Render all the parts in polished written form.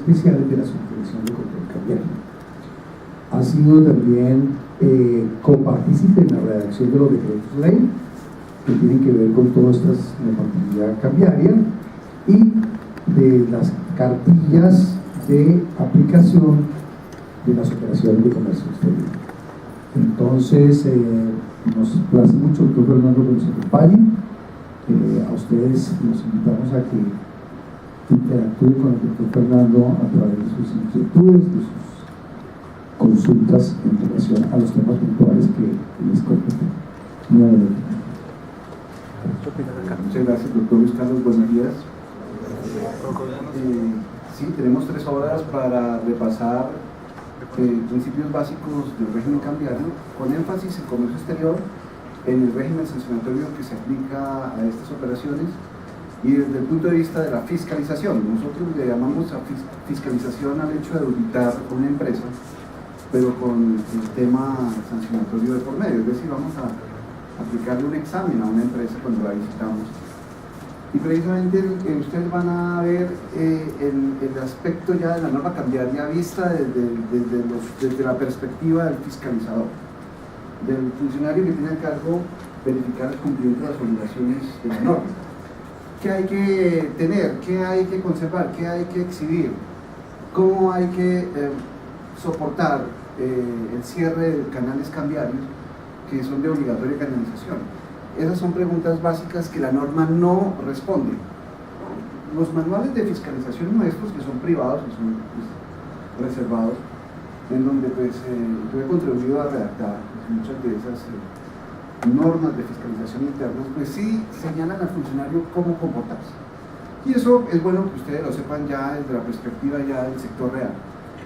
especiales de la Subdirección de Control Cambiario. Ha sido también copartícipe en la redacción de los decretos ley que tienen que ver con toda esta normatividad cambiaria y de las cartillas de aplicación de las operaciones de comercio exterior. Entonces, nos place mucho, doctor Fernando, que nos acompañe. A ustedes los invitamos a que interactúen con el doctor Fernando a través de sus inquietudes, de sus consultas en relación a los temas puntuales que les competen. Muy adelante. Muchas gracias, doctor Luis Carlos. Buenos días. Sí, tenemos 3 horas para repasar principios básicos del régimen cambiario, con énfasis en comercio exterior, en el régimen sancionatorio que se aplica a estas operaciones y desde el punto de vista de la fiscalización. Nosotros le llamamos a fiscalización al hecho de auditar una empresa, pero con el tema sancionatorio de por medio, es decir, vamos a aplicarle un examen a una empresa cuando la visitamos. Y precisamente ustedes van a ver el aspecto ya de la norma cambiaria vista desde la perspectiva del fiscalizador, del funcionario que tiene a cargo verificar el cumplimiento de las obligaciones de la norma. ¿Qué hay que tener? ¿Qué hay que conservar? ¿Qué hay que exhibir? ¿Cómo hay que soportar el cierre de canales cambiarios que son de obligatoria canalización? Esas son preguntas básicas que la norma no responde. Los manuales de fiscalización nuestros, que son privados, que son reservados, en donde yo he contribuido a redactar muchas de esas normas de fiscalización internas, pues sí señalan al funcionario cómo comportarse. Y eso es bueno que ustedes lo sepan ya desde la perspectiva ya del sector real,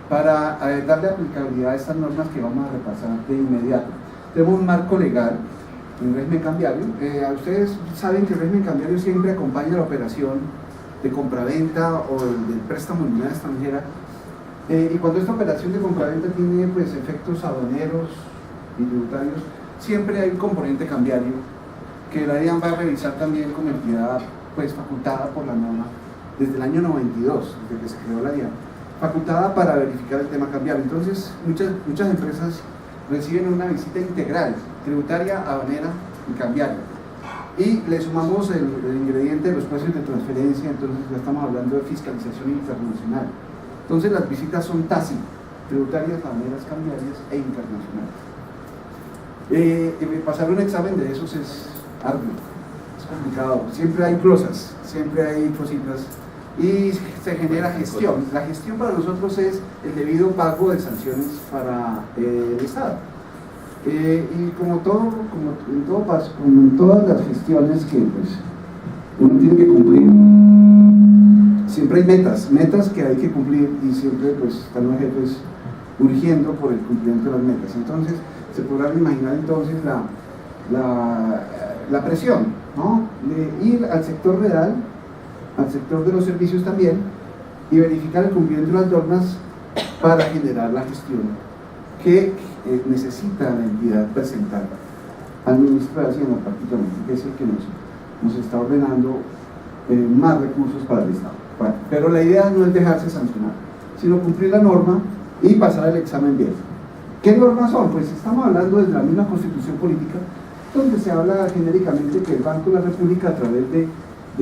para darle aplicabilidad a estas normas que vamos a repasar de inmediato. Tenemos un marco legal en régimen cambiario. Ustedes saben que el régimen cambiario siempre acompaña la operación de compraventa o del préstamo en moneda extranjera, y cuando esta operación de compraventa tiene pues efectos aduaneros y tributarios, siempre hay un componente cambiario que la DIAN va a revisar también como entidad pues facultada por la norma desde el año 92, desde que se creó la DIAN, facultada para verificar el tema cambiario. Entonces muchas empresas reciben una visita integral, tributaria, aduanera y cambiaria. Y le sumamos el ingrediente de los precios de transferencia, entonces ya estamos hablando de fiscalización internacional. Entonces las visitas son tácitas, tributarias, aduaneras, cambiarias e internacionales. Pasar un examen de esos es arduo, es complicado, siempre hay glosas, siempre hay cositas y se genera gestión. La gestión para nosotros es el debido pago de sanciones para el Estado. Y como en todas las gestiones que pues, uno tiene que cumplir, siempre hay metas que hay que cumplir y siempre pues, están los jefes urgiendo por el cumplimiento de las metas. Entonces se podrán imaginar entonces la presión, ¿no? De ir al sector real, al sector de los servicios también, y verificar el cumplimiento de las normas para generar la gestión que necesita la entidad presentar al ministro de Hacienda prácticamente, que es el que nos está ordenando más recursos para el Estado. Bueno, pero la idea no es dejarse sancionar, sino cumplir la norma y pasar el examen bien. ¿Qué normas son? Pues estamos hablando desde la misma Constitución Política, donde se habla genéricamente que el Banco de la República, a través de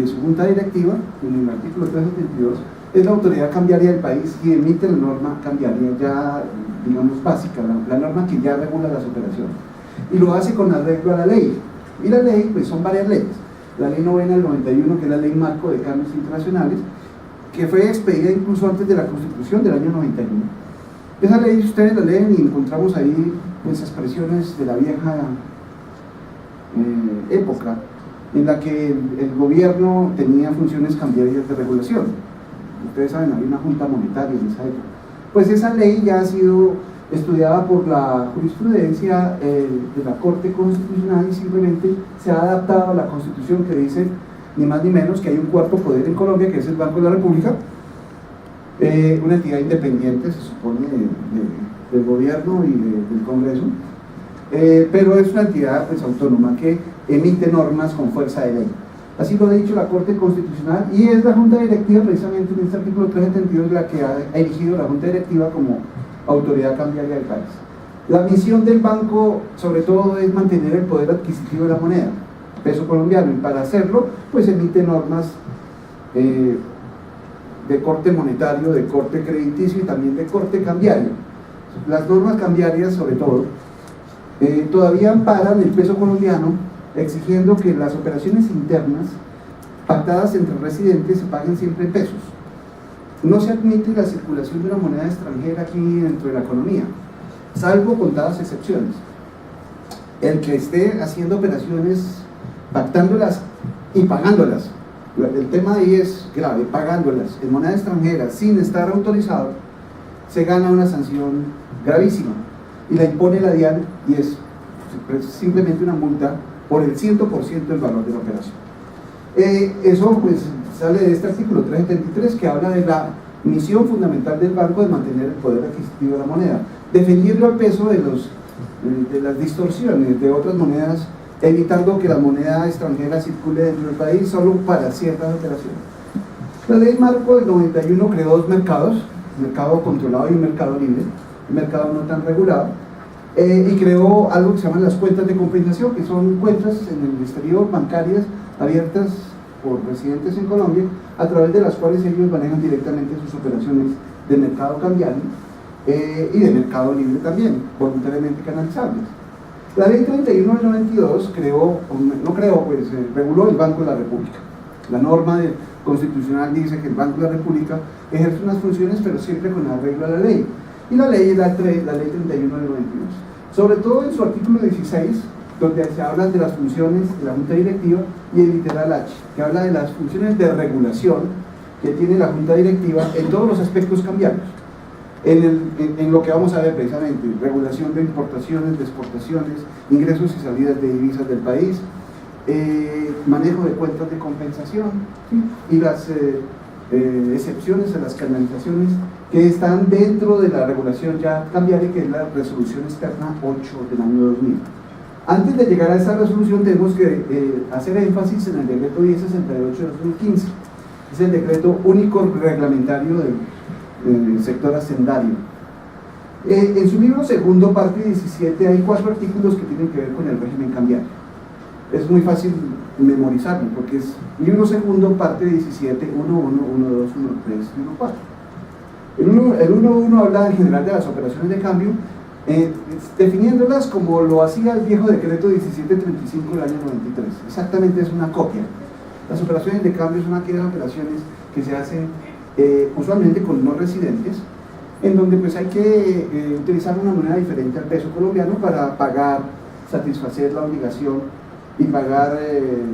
su junta directiva, en el artículo 372, es la autoridad cambiaria del país y emite la norma cambiaria ya, digamos, básica, la norma que ya regula las operaciones. Y lo hace con arreglo a la ley. Y la ley, pues son varias leyes. La ley novena del 91, que es la ley marco de cambios internacionales, que fue expedida incluso antes de la Constitución del año 91. Esa ley ustedes la leen y encontramos ahí pues, expresiones de la vieja época, en la que el gobierno tenía funciones cambiarias de regulación. Ustedes saben, había una junta monetaria en esa época. Pues esa ley ya ha sido estudiada por la jurisprudencia de la Corte Constitucional y simplemente se ha adaptado a la Constitución, que dice ni más ni menos que hay un cuarto poder en Colombia, que es el Banco de la República, una entidad independiente, se supone, del gobierno y del Congreso, pero es una entidad pues, autónoma que emite normas con fuerza de ley. Así lo ha dicho la Corte Constitucional, y es la Junta Directiva, precisamente en este artículo 372, la que ha erigido la Junta Directiva como autoridad cambiaria del país. La misión del banco, sobre todo, es mantener el poder adquisitivo de la moneda, peso colombiano, y para hacerlo, pues emite normas de corte monetario, de corte crediticio y también de corte cambiario. Las normas cambiarias, sobre todo, todavía amparan el peso colombiano, exigiendo que las operaciones internas pactadas entre residentes se paguen siempre en pesos. No se admite la circulación de una moneda extranjera aquí dentro de la economía, salvo contadas excepciones. El que esté haciendo operaciones, pactándolas y pagándolas, el tema ahí es grave, pagándolas en moneda extranjera sin estar autorizado, se gana una sanción gravísima y la impone la DIAN, y es simplemente una multa por el 100% del valor de la operación. Eso pues sale de este artículo 373, que habla de la misión fundamental del banco de mantener el poder adquisitivo de la moneda, defendiendo el peso de las distorsiones de otras monedas, evitando que la moneda extranjera circule dentro del país solo para ciertas operaciones. La ley marco del 91 creó dos mercados, mercado controlado y un mercado libre, un mercado no tan regulado, y creó algo que se llaman las cuentas de compensación, que son cuentas en el exterior, bancarias, abiertas por residentes en Colombia, a través de las cuales ellos manejan directamente sus operaciones de mercado cambiario y de mercado libre también, voluntariamente canalizables. La ley 31 del 92 reguló el Banco de la República. La norma constitucional dice que el Banco de la República ejerce unas funciones, pero siempre con arreglo a la ley. Y la ley es la ley 31 del 92. Sobre todo en su artículo 16, donde se habla de las funciones de la Junta Directiva, y el literal H, que habla de las funciones de regulación que tiene la Junta Directiva en todos los aspectos cambiarios. En lo que vamos a ver precisamente, regulación de importaciones, de exportaciones, ingresos y salidas de divisas del país, manejo de cuentas de compensación, ¿sí? Y las excepciones a las canalizaciones que están dentro de la regulación ya cambiaria, que es la resolución externa 8 del año 2000. Antes de llegar a esa resolución tenemos que hacer énfasis en el decreto 1068 de 2015, es el decreto único reglamentario del sector hacendario. En su libro segundo, parte 17, hay 4 artículos que tienen que ver con el régimen cambiario. Es muy fácil memorizarlo porque es libro segundo, parte 17, 1.1, 1.2, 1.3 y 1.4. El 1.1 habla en general de las operaciones de cambio, definiéndolas como lo hacía el viejo decreto 1735 del año 93. Exactamente, es una copia. Las operaciones de cambio son aquellas operaciones que se hacen usualmente con no residentes, en donde pues hay que utilizar una moneda diferente al peso colombiano para pagar, satisfacer la obligación y pagar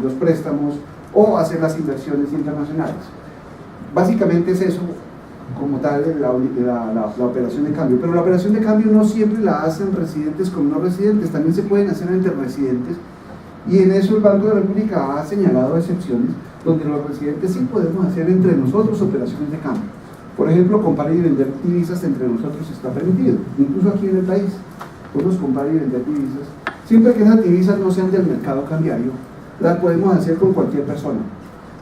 los préstamos o hacer las inversiones internacionales. Básicamente es eso como tal la operación de cambio, pero la operación de cambio no siempre la hacen residentes con no residentes, también se pueden hacer entre residentes, y en eso el Banco de la República ha señalado excepciones donde los residentes sí podemos hacer entre nosotros operaciones de cambio. Por ejemplo, comprar y vender divisas entre nosotros está permitido, incluso aquí en el país podemos comprar y vender divisas, siempre que esas divisas no sean del mercado cambiario, las podemos hacer con cualquier persona.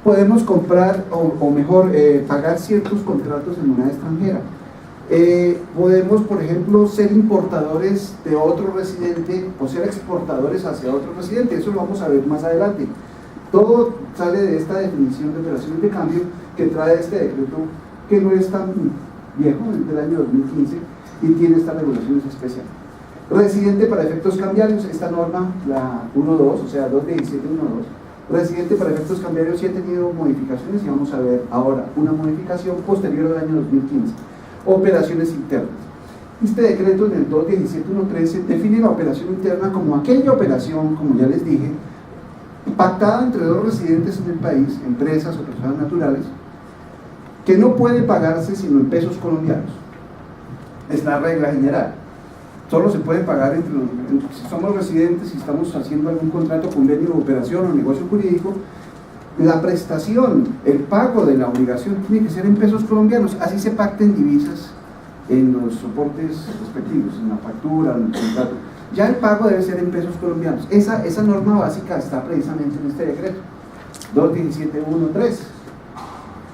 Podemos comprar o mejor pagar ciertos contratos en moneda extranjera. Podemos, por ejemplo, ser importadores de otro residente o ser exportadores hacia otro residente. Eso lo vamos a ver más adelante. Todo sale de esta definición de operaciones de cambio que trae este decreto, que no es tan viejo, es del año 2015 y tiene estas regulaciones especiales. Residente para efectos cambiarios, esta norma, la 1.2, o sea 2.17.1.2, residente para efectos cambiarios sí ha tenido modificaciones y vamos a ver ahora una modificación posterior al año 2015. Operaciones internas. Este decreto en el 2.17.1.13 define la operación interna como aquella operación, como ya les dije, pactada entre dos residentes en el país, empresas o personas naturales, que no puede pagarse sino en pesos colombianos. Es la regla general. Solo se puede pagar si somos residentes y estamos haciendo algún contrato, convenio, operación o negocio jurídico. La prestación, el pago de la obligación tiene que ser en pesos colombianos, así se pacten divisas en los soportes respectivos, en la factura, en el contrato. Ya el pago debe ser en pesos colombianos. Esa norma básica está precisamente en este decreto. 217.1.3.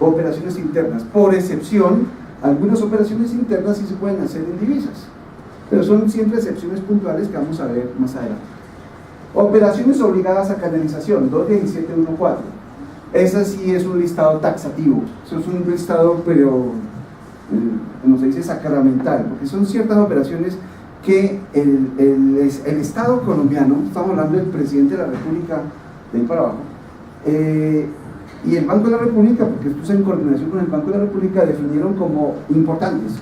Operaciones internas. Por excepción, algunas operaciones internas sí se pueden hacer en divisas, pero son siempre excepciones puntuales que vamos a ver más adelante. Operaciones obligadas a canalización, 217.1.4. Esa sí es un listado taxativo, eso es un listado, pero como se dice, sacramental, porque son ciertas operaciones que el Estado colombiano, estamos hablando del presidente de la República, de ahí para abajo, y el Banco de la República, porque esto es en coordinación con el Banco de la República, definieron como importantes,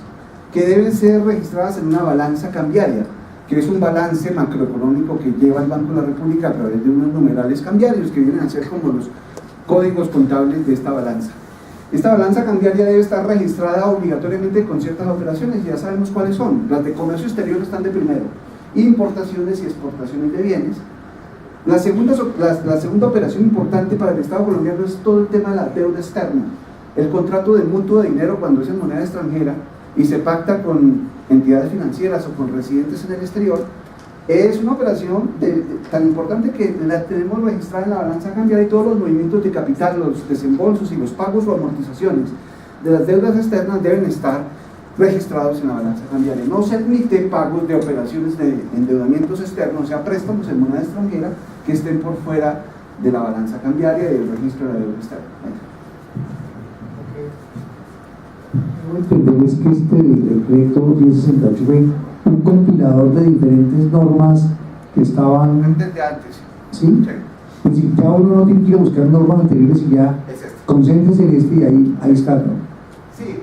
que deben ser registradas en una balanza cambiaria, que es un balance macroeconómico que lleva el Banco de la República a través de unos numerales cambiarios que vienen a ser como los códigos contables de esta balanza. Esta balanza cambiaria debe estar registrada obligatoriamente con ciertas operaciones, y ya sabemos cuáles son. Las de comercio exterior están de primero, importaciones y exportaciones de bienes. La segunda operación importante para el Estado colombiano es todo el tema de la deuda externa, el contrato de mutuo de dinero cuando es en moneda extranjera y se pacta con entidades financieras o con residentes en el exterior. Es una operación tan importante que la tenemos registrada en la balanza cambiaria, y todos los movimientos de capital, los desembolsos y los pagos o amortizaciones de las deudas externas deben estar registrados en la balanza cambiaria. No se admite pagos de operaciones de endeudamientos externos, o sea, préstamos en moneda extranjera, que estén por fuera de la balanza cambiaria y del registro de la deuda externa. Entender es que este decreto 1068 fue un compilador de diferentes normas que estaban desde antes. ¿sí? Sí. Es decir, ya uno no tiene que ir a buscar normas anteriores y ya concéntrese en este y ahí está, ¿no? Sí,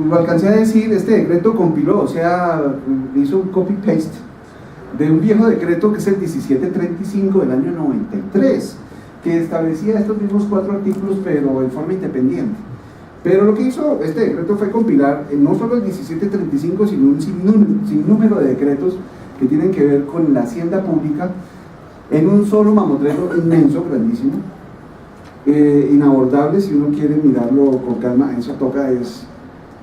lo alcancé a decir, este decreto compiló, o sea, hizo un copy-paste de un viejo decreto que es el 1735 del año 93, que establecía estos mismos 4 artículos, pero en forma independiente. Pero lo que hizo este decreto fue compilar no solo el 1735, sino un sinnúmero de decretos que tienen que ver con la hacienda pública en un solo mamotrero inmenso, grandísimo, inabordable si uno quiere mirarlo con calma. Eso toca es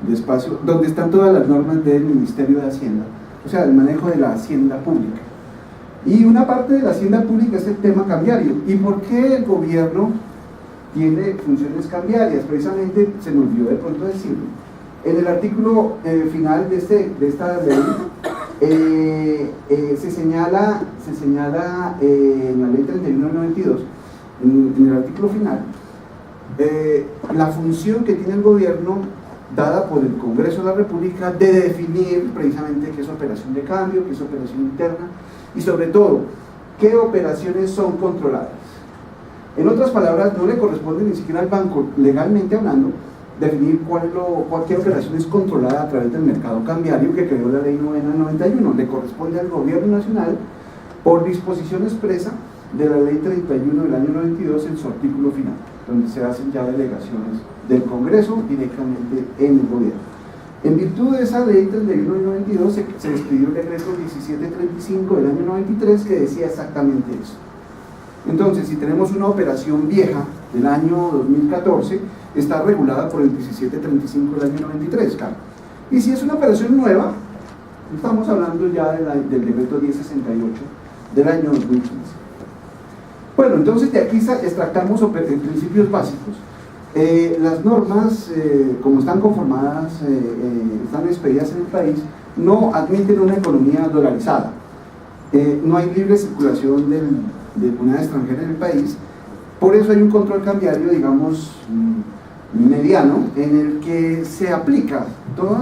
despacio, donde están todas las normas del Ministerio de Hacienda, o sea, el manejo de la hacienda pública. Y una parte de la hacienda pública es el tema cambiario. ¿Y por qué el gobierno tiene funciones cambiarias? Precisamente se me olvidó de pronto decirlo. En el artículo final de esta ley se señala en la ley 3192, en el artículo final, la función que tiene el gobierno dada por el Congreso de la República de definir precisamente qué es operación de cambio, qué es operación interna, y sobre todo, qué operaciones son controladas. En otras palabras, no le corresponde ni siquiera al banco, legalmente hablando, definir qué operación es controlada a través del mercado cambiario que creó la ley 991. Le corresponde al gobierno nacional por disposición expresa de la ley 31 del año 92 en su artículo final, donde se hacen ya delegaciones del Congreso directamente en el gobierno. En virtud de esa ley 31 del 92 se expidió el decreto 1735 del año 93 que decía exactamente eso. Entonces, si tenemos una operación vieja del año 2014, está regulada por el 1735 del año 93, claro. Y si es una operación nueva, estamos hablando ya del decreto 1068 del año 2015. Bueno, entonces de aquí extractamos principios básicos. Las normas, como están conformadas, están expedidas en el país, no admiten una economía dolarizada. No hay libre circulación de moneda extranjera en el país. Por eso hay un control cambiario, digamos, mediano, en el que se aplica todos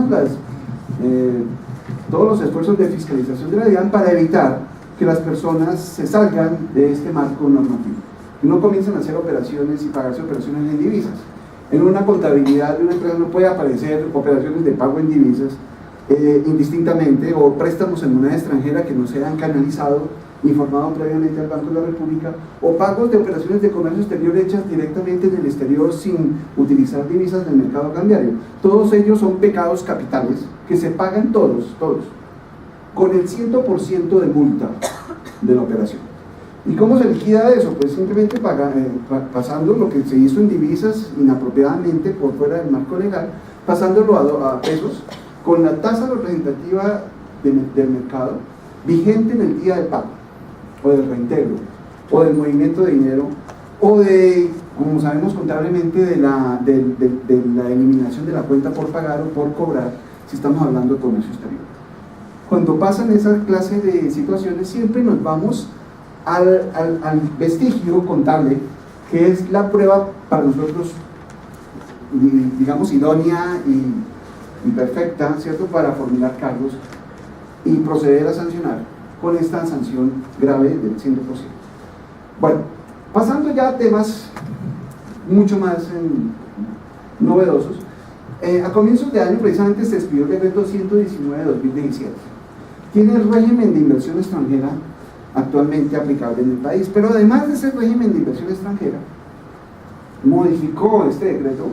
los esfuerzos de fiscalización de la DIAN para evitar que las personas se salgan de este marco normativo, que no comiencen a hacer operaciones y pagarse operaciones en divisas. En una contabilidad de una empresa no puede aparecer operaciones de pago en divisas indistintamente, o préstamos en moneda extranjera que no se han canalizado, informado previamente al Banco de la República, o pagos de operaciones de comercio exterior hechas directamente en el exterior sin utilizar divisas del mercado cambiario. Todos ellos son pecados capitales que se pagan todos, con el 100% de multa de la operación. ¿Y cómo se liquida eso? Pues simplemente pasando lo que se hizo en divisas inapropiadamente por fuera del marco legal, pasándolo a pesos, con la tasa representativa del mercado vigente en el día del pago, o del reintegro, o del movimiento de dinero o de, como sabemos contablemente, de la eliminación de la cuenta por pagar o por cobrar, si estamos hablando de comercio exterior. Cuando pasan esa clase de situaciones, siempre nos vamos al vestigio contable, que es la prueba para nosotros, digamos, idónea y perfecta, ¿cierto?, para formular cargos y proceder a sancionar con esta sanción grave del 100%. Bueno, pasando ya a temas mucho más novedosos, a comienzos de año precisamente se expidió el decreto 119 de 2017. Tiene el régimen de inversión extranjera actualmente aplicable en el país, pero además de ese régimen de inversión extranjera, modificó este decreto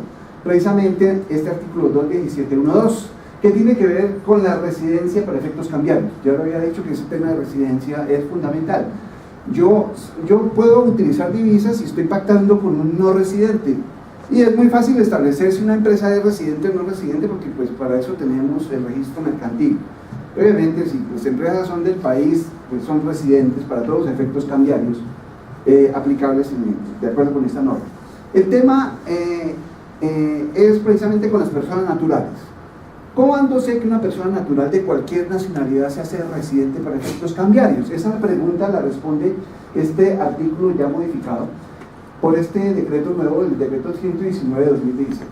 precisamente este artículo 217.1.2, que tiene que ver con la residencia para efectos cambiarios. Ya lo había dicho que ese tema de residencia es fundamental. Yo puedo utilizar divisas si estoy pactando con un no residente, y es muy fácil establecer si una empresa es residente o no residente, porque pues para eso tenemos el registro mercantil. Obviamente, si las empresas son del país, pues son residentes para todos los efectos cambiarios aplicables de acuerdo con esta norma. El tema es precisamente con las personas naturales. ¿Cuándo sé que una persona natural de cualquier nacionalidad se hace residente para efectos cambiarios? Esa pregunta la responde este artículo ya modificado por este decreto nuevo, el decreto 119 de 2017.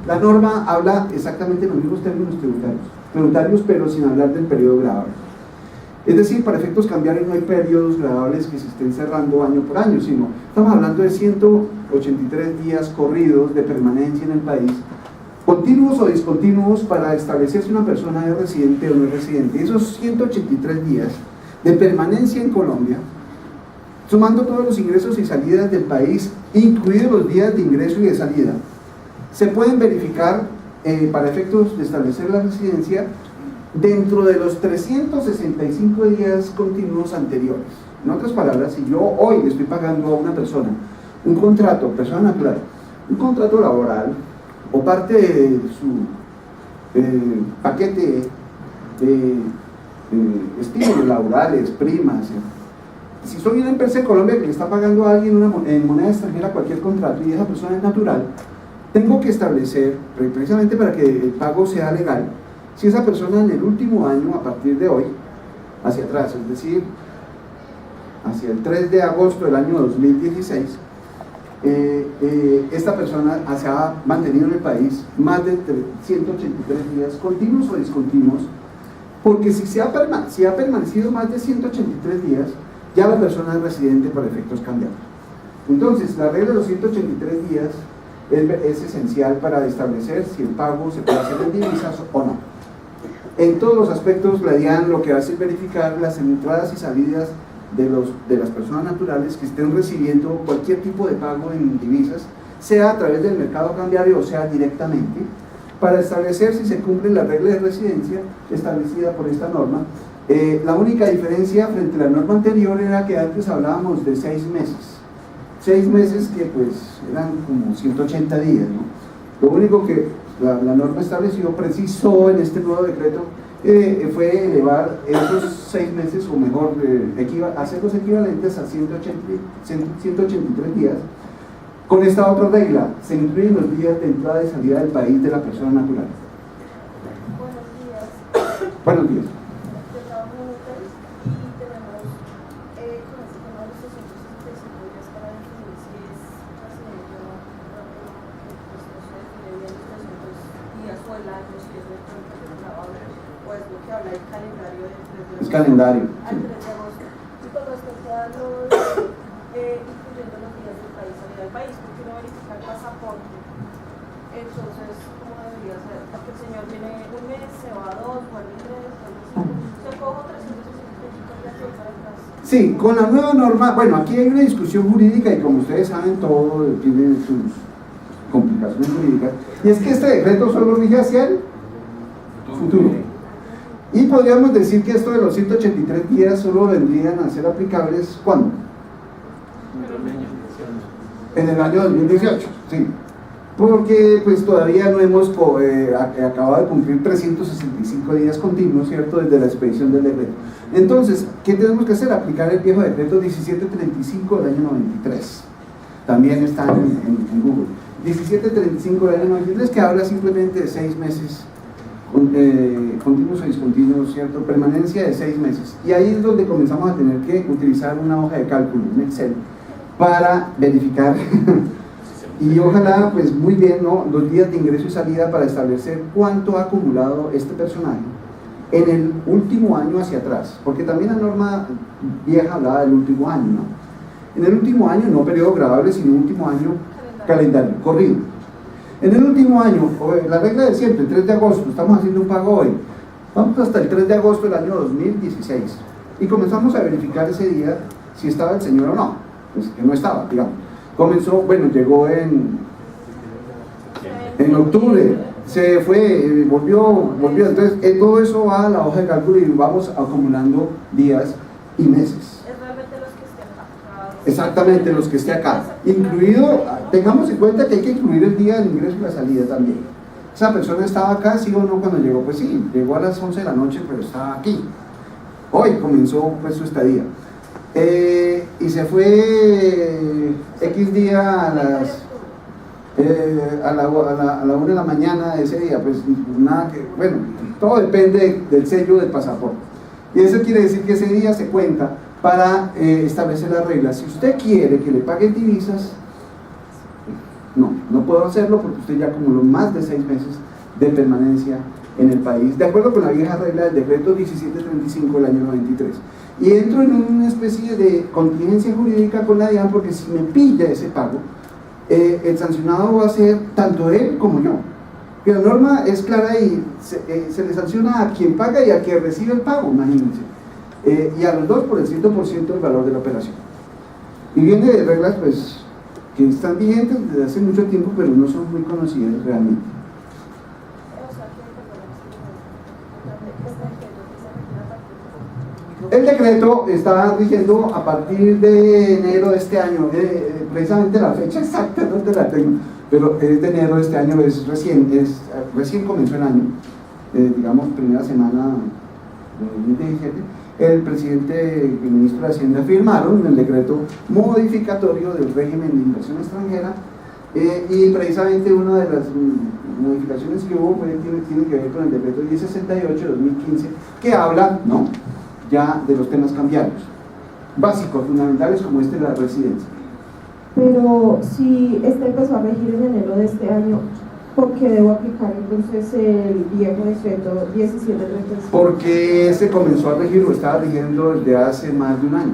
La norma habla exactamente en los mismos términos tributarios, pero sin hablar del periodo gravable. Es decir, para efectos cambiarios no hay periodos gravables que se estén cerrando año por año, sino estamos hablando de 183 días corridos de permanencia en el país, continuos o discontinuos, para establecer si una persona es residente o no es residente. Esos 183 días de permanencia en Colombia, sumando todos los ingresos y salidas del país, incluidos los días de ingreso y de salida, se pueden verificar para efectos de establecer la residencia dentro de los 365 días continuos anteriores. En otras palabras, si yo hoy le estoy pagando a una persona un contrato, persona natural, un contrato laboral o parte de su paquete de estímulos laborales, primas, si soy una empresa en Colombia que le está pagando a alguien en moneda extranjera cualquier contrato y esa persona es natural, tengo que establecer, precisamente para que el pago sea legal, si esa persona en el último año, a partir de hoy, hacia atrás, es decir, hacia el 3 de agosto del año 2016, esta persona se ha mantenido en el país más de 183 días continuos o discontinuos, porque si ha permanecido más de 183 días, ya la persona es residente para efectos cambiarios. Entonces, la regla de los 183 días es esencial para establecer si el pago se puede hacer en divisas o no. En todos los aspectos, la DIAN lo que hace es verificar las entradas y salidas de las personas naturales que estén recibiendo cualquier tipo de pago en divisas, sea a través del mercado cambiario o sea directamente, para establecer si se cumple la regla de residencia establecida por esta norma. La única diferencia frente a la norma anterior era que antes hablábamos de 6 meses. 6 meses que pues eran como 180 días, ¿no? Lo único que la norma estableció, precisó en este nuevo decreto, fue elevar esos 6 meses, o mejor, hacerlos equivalentes a 183 días. Con esta otra regla, se incluyen los días de entrada y salida del país de la persona natural. Buenos días. Buenos días. Es calendario. Al 3 de agosto. Y con respecto a los, incluyendo los días del país, salida del país, porque uno verifica el pasaporte, entonces, ¿cómo debería ser? Porque el señor viene un mes, se va 2, vuelve 3, se cojo 365 días para atrás. Sí, con la nueva norma, bueno, aquí hay una discusión jurídica y como ustedes saben, todo tiene sus complicaciones jurídicas, y es que este decreto solo rige hacia el futuro. Y podríamos decir que esto de los 183 días solo vendrían a ser aplicables ¿cuándo? En el año 2018, sí. Porque pues todavía no hemos acabado de cumplir 365 días continuos, ¿cierto? Desde la expedición del decreto. Entonces, ¿qué tenemos que hacer? Aplicar el viejo decreto 1735 del año 93. también están en Google. 1735 del año 93, que habla simplemente de 6 meses, continuos o discontinuos, ¿cierto? Permanencia de 6 meses. Y ahí es donde comenzamos a tener que utilizar una hoja de cálculo, un Excel, para verificar y ojalá, pues muy bien, ¿no?, los días de ingreso y salida para establecer cuánto ha acumulado este personaje en el último año hacia atrás, porque también la norma vieja hablaba del último año, ¿no? En el último año, no periodo grabable, sino último año calendario, corrido. En el último año, la regla de siempre, el 3 de agosto, estamos haciendo un pago hoy, vamos hasta el 3 de agosto del año 2016 y comenzamos a verificar ese día si estaba el señor o no, pues que no estaba, digamos. Comenzó, bueno, llegó en octubre, se fue, volvió, entonces todo eso va a la hoja de cálculo y vamos acumulando días y meses. Es realmente los que estén acá. Exactamente, los que esté acá. Incluido, tengamos en cuenta que hay que incluir el día del ingreso y la salida también. ¿Esa persona estaba acá, sí o no, cuando llegó? Pues sí, llegó a las 11 de la noche, pero estaba aquí. Hoy comenzó pues su estadía. Y se fue X día a la 1 de la mañana de ese día, pues nada que, bueno, todo depende del sello del pasaporte. Y eso quiere decir que ese día se cuenta para establecer las reglas. Si usted quiere que le paguen divisas, no puedo hacerlo porque usted ya acumuló más de 6 meses de permanencia en el país, de acuerdo con la vieja regla del decreto 1735 del año 93. Y entro en una especie de contingencia jurídica con la DIAN, porque si me pilla ese pago, el sancionado va a ser tanto él como yo. Que la norma es clara y se le sanciona a quien paga y a quien recibe el pago, imagínense. Y a los dos por el 100% del valor de la operación. Y viene de reglas pues que están vigentes desde hace mucho tiempo, pero no son muy conocidas realmente. El decreto está rigiendo a partir de enero de este año, precisamente la fecha exacta no te la tengo, pero es de enero de este año, recién comenzó el año, digamos primera semana de 2017. El presidente y el ministro de Hacienda firmaron el decreto modificatorio del régimen de inversión extranjera, y precisamente una de las modificaciones que hubo tiene que ver con el decreto 1068 de 2015, que habla, ¿no?, ya de los temas cambiarios básicos, fundamentales, como este de la residencia. Pero si este empezó a regir en enero de este año, ¿por qué debo aplicar entonces el viejo decreto 1735? Porque ese comenzó a regir o estaba rigiendo desde hace más de un año.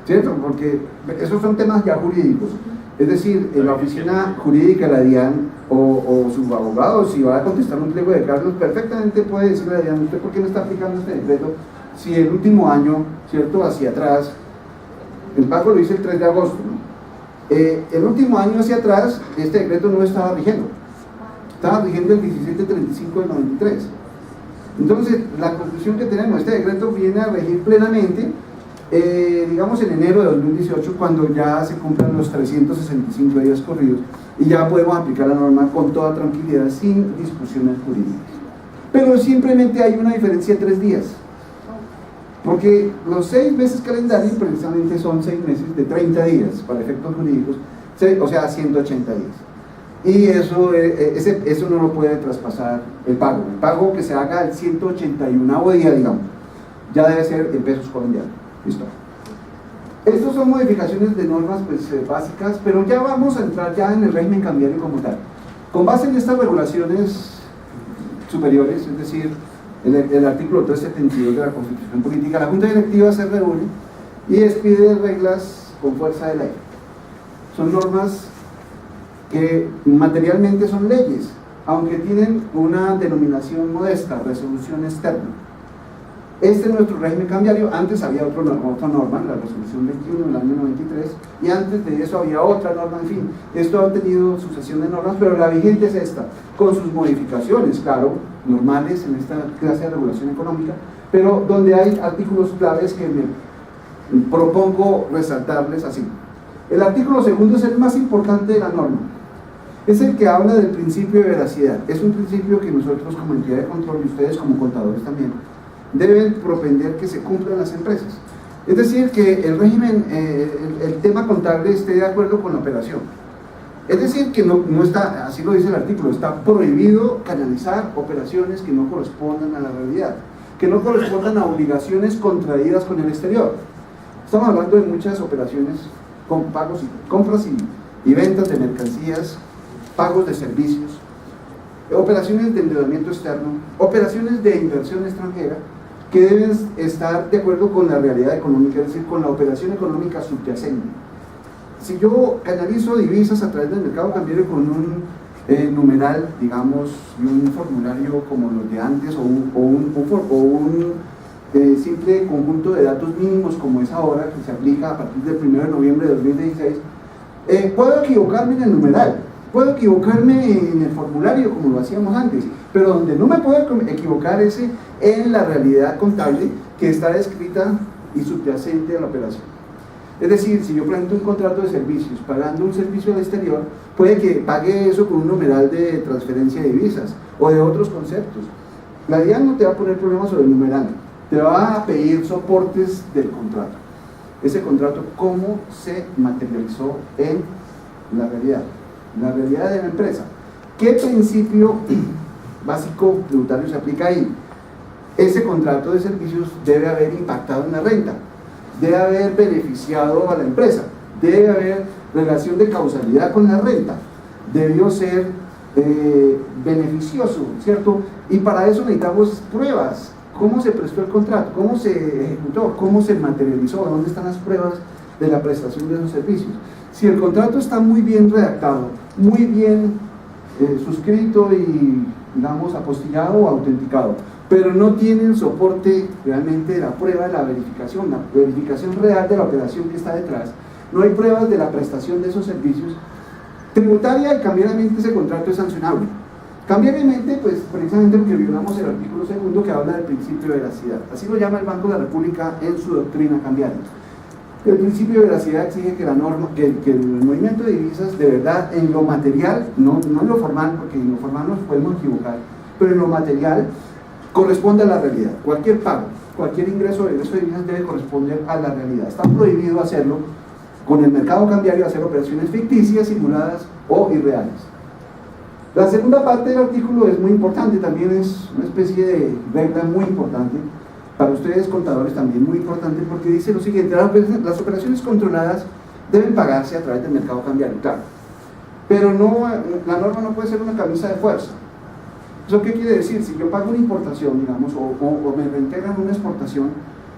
¿Cierto? Porque esos son temas ya jurídicos. Es decir, en la oficina jurídica de la DIAN o su abogado, si va a contestar un pliego de cargos, perfectamente puede decirle a la DIAN: ¿usted por qué no está aplicando este decreto? Si el último año, ¿cierto?, hacia atrás, el pago lo hice el 3 de agosto, ¿no? El último año hacia atrás, este decreto no estaba rigiendo, estaba rigiendo el 1735 del 93. Entonces, la conclusión que tenemos, este decreto viene a regir plenamente, digamos en enero de 2018, cuando ya se cumplan los 365 días corridos y ya podemos aplicar la norma con toda tranquilidad, sin discusiones jurídicas. Pero simplemente hay una diferencia de 3 días, porque los 6 meses calendario precisamente son 6 meses de 30 días para efectos jurídicos, o sea 180 días. Y eso no lo puede traspasar el pago que se haga al 181º día, digamos, ya debe ser en pesos colombianos. Listo. Estas son modificaciones de normas pues, básicas, pero ya vamos a entrar ya en el régimen cambiario como tal. Con base en estas regulaciones superiores, es decir, el artículo 372 de la Constitución Política, la Junta Directiva se reúne y expide reglas con fuerza de ley. Son normas que materialmente son leyes, aunque tienen una denominación modesta, resolución externa. Este es nuestro régimen cambiario. Antes había otra norma, la resolución 21 del año 93, y antes de eso había otra norma, en fin, esto ha tenido sucesión de normas, pero la vigente es esta, con sus modificaciones, claro, normales en esta clase de regulación económica, pero donde hay artículos claves que me propongo resaltarles así. El artículo segundo es el más importante de la norma, es el que habla del principio de veracidad. Es un principio que nosotros como entidad de control y ustedes como contadores también deben propender que se cumplan las empresas. Es decir, que el régimen, el tema contable esté de acuerdo con la operación. Es decir, que no está, así lo dice el artículo, está prohibido canalizar operaciones que no correspondan a la realidad, que no correspondan a obligaciones contraídas con el exterior. Estamos hablando de muchas operaciones con pagos y compras y ventas de mercancías, pagos de servicios, operaciones de endeudamiento externo, operaciones de inversión extranjera, que deben estar de acuerdo con la realidad económica, es decir, con la operación económica subyacente. Si yo canalizo divisas a través del mercado cambiario con un numeral, digamos, y un formulario como los de antes, o un simple conjunto de datos mínimos como es ahora, que se aplica a partir del 1 de noviembre de 2016, puedo equivocarme en el numeral, puedo equivocarme en el formulario como lo hacíamos antes, pero donde no me puedo equivocar es en la realidad contable que está descrita y subyacente a la operación. Es decir, si yo presento un contrato de servicios pagando un servicio al exterior, puede que pague eso con un numeral de transferencia de divisas o de otros conceptos. La DIAN no te va a poner problemas sobre el numeral, te va a pedir soportes del contrato. Ese contrato, ¿cómo se materializó en la realidad de la empresa? ¿Qué principio básico tributario se aplica ahí? Ese contrato de servicios debe haber impactado en la renta, debe haber beneficiado a la empresa, debe haber relación de causalidad con la renta, debió ser beneficioso, ¿cierto? Y para eso necesitamos pruebas. ¿Cómo se prestó el contrato? ¿Cómo se ejecutó? ¿Cómo se materializó? ¿Dónde están las pruebas de la prestación de esos servicios? Si el contrato está muy bien redactado, muy bien suscrito y, digamos, apostillado o autenticado, pero no tiene el soporte realmente de la prueba de la verificación real de la operación que está detrás, no hay pruebas de la prestación de esos servicios, tributaria y cambiariamente ese contrato es sancionable. Cambiariamente, pues precisamente porque violamos el artículo 2 que habla del principio de veracidad, así lo llama el Banco de la República en su doctrina cambiaria. El principio de veracidad exige que la norma, que el movimiento de divisas de verdad en lo material, no en lo formal, porque en lo formal nos podemos equivocar, pero en lo material corresponde a la realidad. Cualquier pago, cualquier ingreso de divisas debe corresponder a la realidad. Está prohibido hacerlo con el mercado cambiario, hacer operaciones ficticias, simuladas o irreales. La segunda parte del artículo es muy importante, también es una especie de regla muy importante, para ustedes contadores también muy importante, porque dice lo siguiente: las operaciones controladas deben pagarse a través del mercado cambiario, claro, pero la norma no puede ser una camisa de fuerza. ¿Eso qué quiere decir? Si yo pago una importación, digamos, o me reintegran una exportación,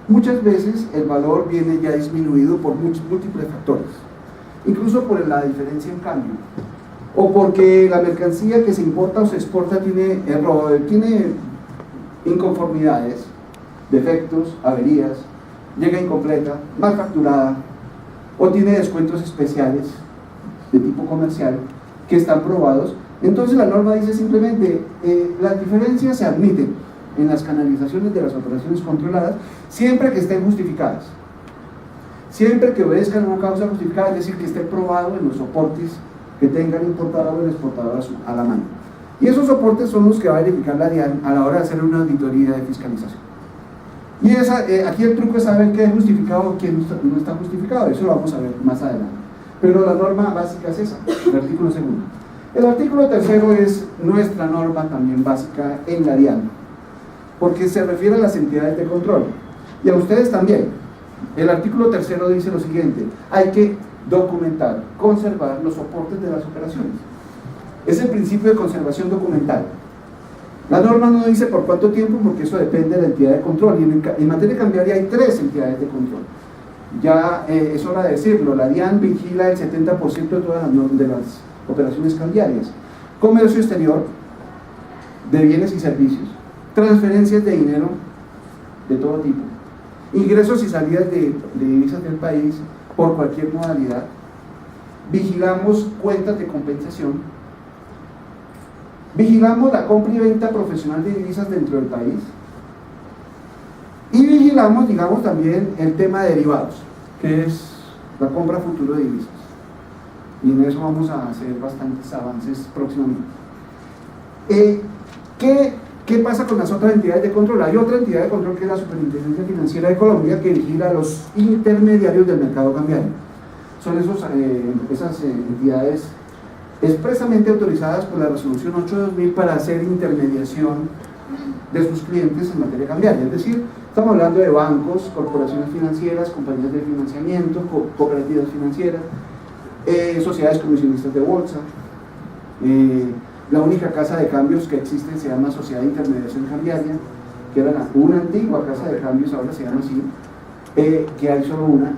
muchas veces el valor viene ya disminuido por múltiples factores, incluso por la diferencia en cambio, o porque la mercancía que se importa o se exporta tiene inconformidades, defectos, averías, llega incompleta, mal facturada, o tiene descuentos especiales de tipo comercial que están probados. Entonces la norma dice simplemente las diferencias se admiten en las canalizaciones de las operaciones controladas siempre que estén justificadas, siempre que obedezcan a una causa justificada, es decir, que esté probado en los soportes que tenga el importador o el exportador a la mano. Y esos soportes son los que va a verificar la DIAN a la hora de hacer una auditoría de fiscalización. Y aquí el truco es saber qué es justificado o qué no está justificado, eso lo vamos a ver más adelante. Pero la norma básica es esa, el artículo 2. El artículo 3 es nuestra norma también básica en la DIAN, porque se refiere a las entidades de control, y a ustedes también. El artículo 3 dice lo siguiente: hay que documentar, conservar los soportes de las operaciones. Es el principio de conservación documental. La norma no dice por cuánto tiempo, porque eso depende de la entidad de control, y en materia cambiaria hay 3 entidades de control. Ya es hora de decirlo, la DIAN vigila el 70% de todas las operaciones cambiarias, comercio exterior de bienes y servicios, transferencias de dinero de todo tipo, ingresos y salidas de divisas del país por cualquier modalidad, vigilamos cuentas de compensación, vigilamos la compra y venta profesional de divisas dentro del país, y vigilamos, digamos, también el tema de derivados, que es la compra futuro de divisas. Y en eso vamos a hacer bastantes avances próximamente. ¿Qué ¿Qué pasa con las otras entidades de control? Hay otra entidad de control que es la Superintendencia Financiera de Colombia, que vigila a los intermediarios del mercado cambiario. Son esas entidades expresamente autorizadas por la resolución 8/2000 para hacer intermediación de sus clientes en materia cambiaria. Es decir, estamos hablando de bancos, corporaciones financieras, compañías de financiamiento, cooperativas financieras, sociedades comisionistas de bolsa. La única casa de cambios que existe se llama Sociedad de Intermediación Cambiaria, que era una antigua casa de cambios, ahora se llama así, que hay solo una.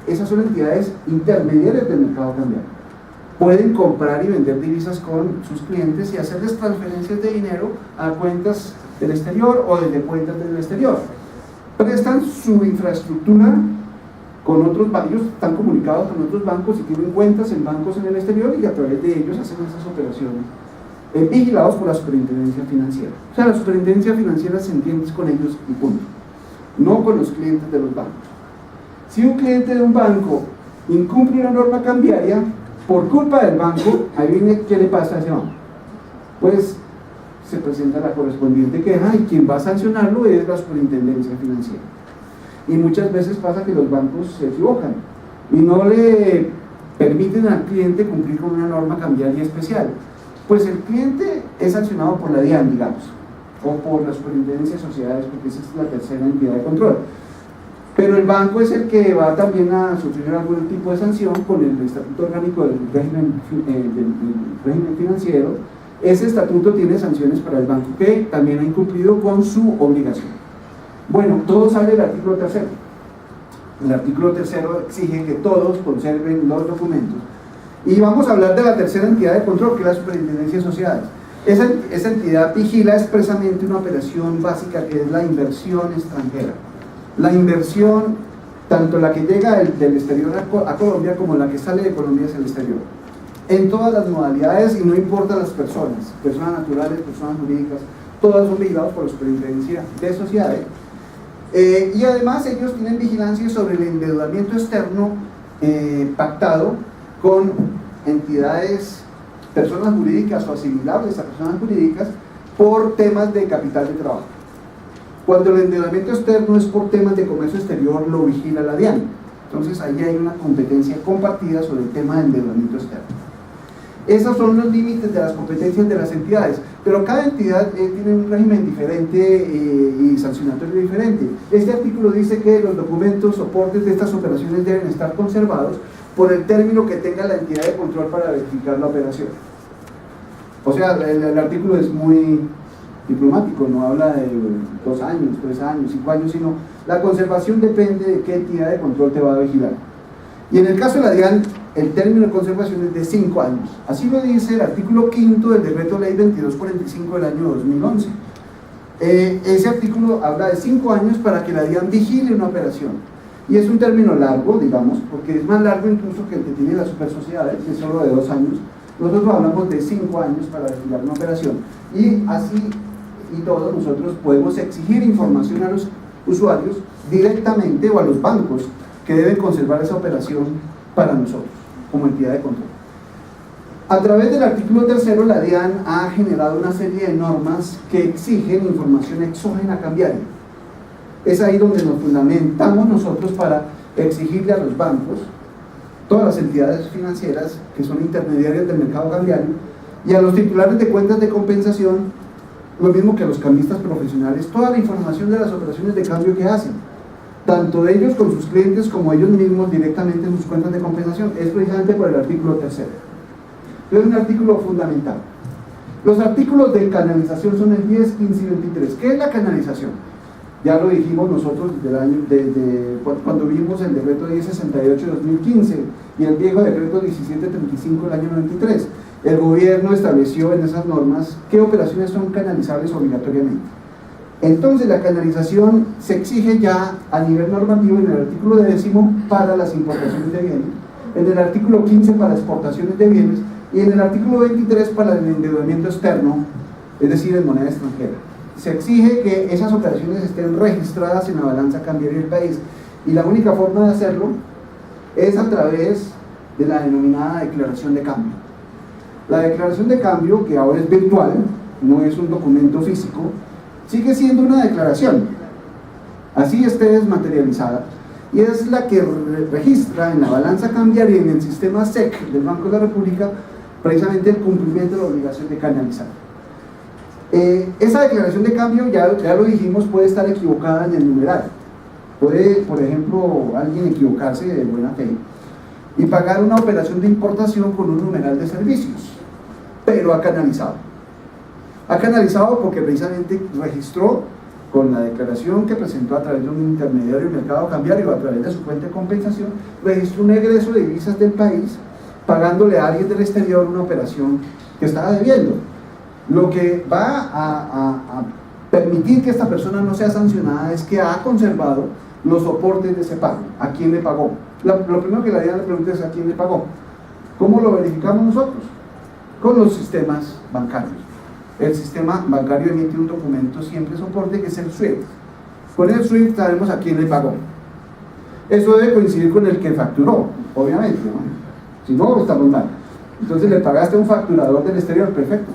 Esas son entidades intermediarias del mercado cambiario. Pueden comprar y vender divisas con sus clientes y hacerles transferencias de dinero a cuentas del exterior o desde cuentas del exterior. Prestan su infraestructura con otros bancos, ellos están comunicados con otros bancos y tienen cuentas en bancos en el exterior y a través de ellos hacen esas operaciones, vigilados por la Superintendencia Financiera. O sea, la Superintendencia Financiera se entiende con ellos y punto, no con los clientes de los bancos. Si un cliente de un banco incumple una norma cambiaria, por culpa del banco, ahí viene qué le pasa a ese banco. Pues se presenta la correspondiente queja y quien va a sancionarlo es la Superintendencia Financiera. Y muchas veces pasa que los bancos se equivocan y no le permiten al cliente cumplir con una norma cambiaria especial. Pues el cliente es sancionado por la DIAN, digamos, o por la Superintendencia de Sociedades, porque esa es la tercera entidad de control. Pero el banco es el que va también a sufrir algún tipo de sanción con el Estatuto Orgánico del régimen financiero. Ese estatuto tiene sanciones para el banco que también ha incumplido con su obligación. Bueno, todo sale del artículo 3. El artículo 3 exige que todos conserven los documentos. Y vamos a hablar de la tercera entidad de control, que es la Superintendencia de Sociedades. Esa entidad vigila expresamente una operación básica que es la inversión extranjera. La inversión, tanto la que llega del exterior a Colombia como la que sale de Colombia hacia el exterior. En todas las modalidades y no importa las personas naturales, personas jurídicas, todas son vigiladas por la Superintendencia de Sociedades. Y además ellos tienen vigilancia sobre el endeudamiento externo pactado con entidades, personas jurídicas o asimilables a personas jurídicas por temas de capital de trabajo. Cuando el endeudamiento externo es por temas de comercio exterior, lo vigila la DIAN. Entonces ahí hay una competencia compartida sobre el tema de endeudamiento externo. Esos son los límites de las competencias de las entidades, pero cada entidad tiene un régimen diferente y sancionatorio diferente. Este artículo dice que los documentos, soportes de estas operaciones deben estar conservados por el término que tenga la entidad de control para verificar la operación. O sea, el artículo es muy diplomático, no habla de 2 años, 3 años, 5 años, sino la conservación depende de qué entidad de control te va a vigilar. Y en el caso de la DIAN, el término de conservación es de 5 años. Así lo dice el artículo 5 del Decreto Ley 2245 del año 2011. Ese artículo habla de 5 años para que la DIAN vigile una operación. Y es un término largo, digamos, porque es más largo incluso que el que tiene las supersociedades, que es solo de 2 años. Nosotros hablamos de 5 años para vigilar una operación. Y así y todos nosotros podemos exigir información a los usuarios directamente o a los bancos que deben conservar esa operación para nosotros como entidad de control. A través del artículo 3, la DIAN ha generado una serie de normas que exigen información exógena cambiaria. Es ahí donde nos fundamentamos nosotros para exigirle a los bancos, todas las entidades financieras que son intermediarias del mercado cambiario, y a los titulares de cuentas de compensación, lo mismo que a los cambistas profesionales, toda la información de las operaciones de cambio que hacen, tanto de ellos con sus clientes como ellos mismos directamente en sus cuentas de compensación. Es precisamente por el artículo 3. Es un artículo fundamental. Los artículos de canalización son el 10, 15 y 23. ¿Qué es la canalización? Ya lo dijimos nosotros desde cuando vimos el decreto 1068 de 2015 y el viejo decreto 1735 del año 93. El gobierno estableció en esas normas qué operaciones son canalizables obligatoriamente. Entonces la canalización se exige ya a nivel normativo en el artículo 10 para las importaciones de bienes, en el artículo 15 para exportaciones de bienes y en el artículo 23 para el endeudamiento externo, es decir, en moneda extranjera. Se exige que esas operaciones estén registradas en la balanza cambiaria del país y la única forma de hacerlo es a través de la denominada declaración de cambio. La declaración de cambio, que ahora es virtual, no es un documento físico, sigue siendo una declaración, así esté desmaterializada, y es la que registra en la balanza cambiaria y en el sistema SEC del Banco de la República precisamente el cumplimiento de la obligación de canalizar. Esa declaración de cambio, ya lo dijimos, puede estar equivocada en el numeral. Puede, por ejemplo, alguien equivocarse de buena fe y pagar una operación de importación con un numeral de servicios, pero ha canalizado. Ha canalizado porque precisamente registró con la declaración que presentó a través de un intermediario del mercado cambiario, a través de su fuente de compensación, registró un egreso de divisas del país, pagándole a alguien del exterior una operación que estaba debiendo. Lo que va a permitir que esta persona no sea sancionada es que ha conservado los soportes de ese pago. ¿A quién le pagó? Lo primero que la DIAN le pregunta es ¿a quién le pagó? ¿Cómo lo verificamos nosotros? Con los sistemas bancarios. El sistema bancario emite un documento siempre soporte que es el SWIFT. Con el SWIFT sabemos a quién le pagó. Eso debe coincidir con el que facturó, obviamente, ¿no? Si no, estamos mal. Entonces le pagaste a un facturador del exterior, perfecto.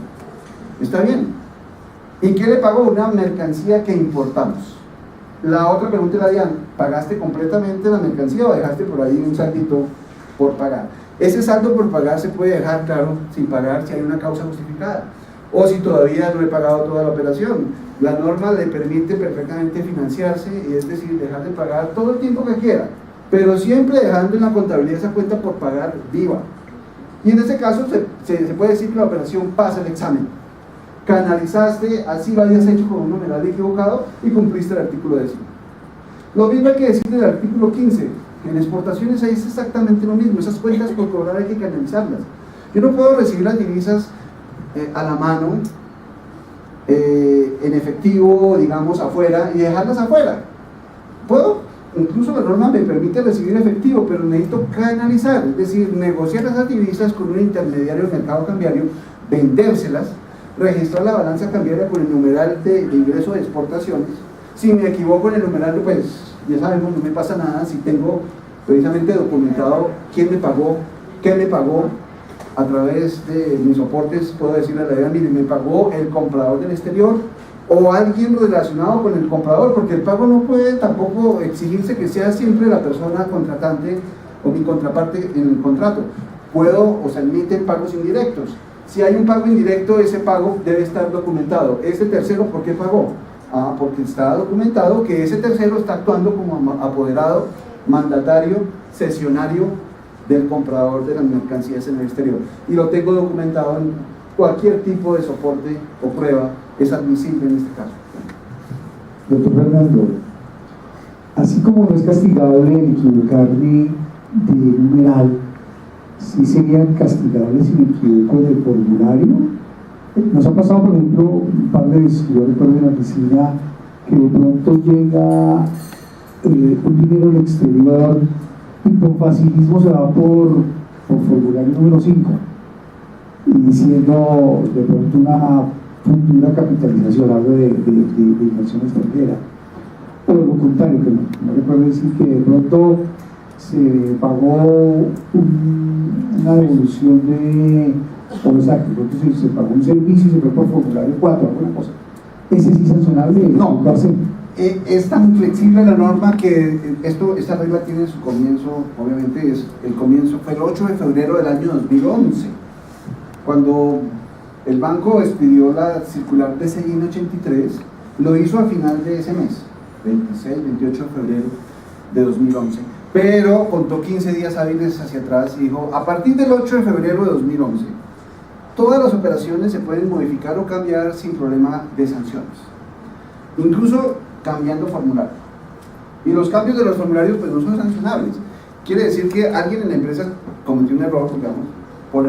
Está bien. ¿Y qué le pagó? Una mercancía que importamos. La otra pregunta es la DIAN, ¿pagaste completamente la mercancía o dejaste por ahí un saldito por pagar? Ese saldo por pagar se puede dejar, claro, sin pagar si hay una causa justificada o si todavía no he pagado toda la operación. La norma le permite perfectamente financiarse, es decir, dejar de pagar todo el tiempo que quiera, pero siempre dejando en la contabilidad esa cuenta por pagar viva. Y en ese caso se puede decir que la operación pasa el examen. Canalizaste, así lo hayas hecho con un numeral equivocado y cumpliste el artículo 10. Lo mismo hay que decir del artículo 15. En exportaciones ahí es exactamente lo mismo. Esas cuentas por cobrar hay que canalizarlas. Yo no puedo recibir las divisas a la mano, en efectivo, digamos, afuera y dejarlas afuera. Puedo, incluso la norma me permite recibir efectivo, pero necesito canalizar, es decir, negociar esas divisas con un intermediario del mercado cambiario, vendérselas, registrar la balanza cambiaria con el numeral de ingreso de exportaciones. Si me equivoco en el numeral, pues ya sabemos, no me pasa nada. Si tengo precisamente documentado quién me pagó, qué me pagó, a través de mis soportes puedo decirle a la DIAN, mire, me pagó el comprador del exterior o alguien relacionado con el comprador, porque el pago no puede tampoco exigirse que sea siempre la persona contratante o mi contraparte en el contrato. Puedo, o se admiten pagos indirectos. Si hay un pago indirecto, ese pago debe estar documentado. ¿Ese tercero por qué pagó? Porque está documentado que ese tercero está actuando como apoderado, mandatario, cesionario del comprador de las mercancías en el exterior. Y lo tengo documentado en cualquier tipo de soporte o prueba, es admisible en este caso. Doctor Fernando, así como no es castigable el equivocarme de numeral, sí serían castigables si me equivoco del formulario. Nos ha pasado, por ejemplo, un par de veces, yo recuerdo en la oficina, que de pronto llega un dinero del exterior y por facilismo se va por formulario número 5 y siendo de pronto una futura capitalización, hablo de inversión extranjera, o lo contrario, que no recuerdo decir que de pronto se pagó una devolución de, o exacto, se pagó un servicio y se fue por formulario 4, alguna cosa. ¿Ese sí es sancionable? No, es tan flexible la norma que esta regla tiene su comienzo, obviamente el comienzo fue el 8 de febrero del año 2011, cuando el banco expidió la circular DCI 83, lo hizo al final de ese mes, 26, 28 de febrero de 2011, pero contó 15 días hábiles hacia atrás y dijo, a partir del 8 de febrero de 2011, todas las operaciones se pueden modificar o cambiar sin problema de sanciones, incluso cambiando formulario. Y los cambios de los formularios pues no son sancionables. Quiere decir que alguien en la empresa cometió un error, digamos, por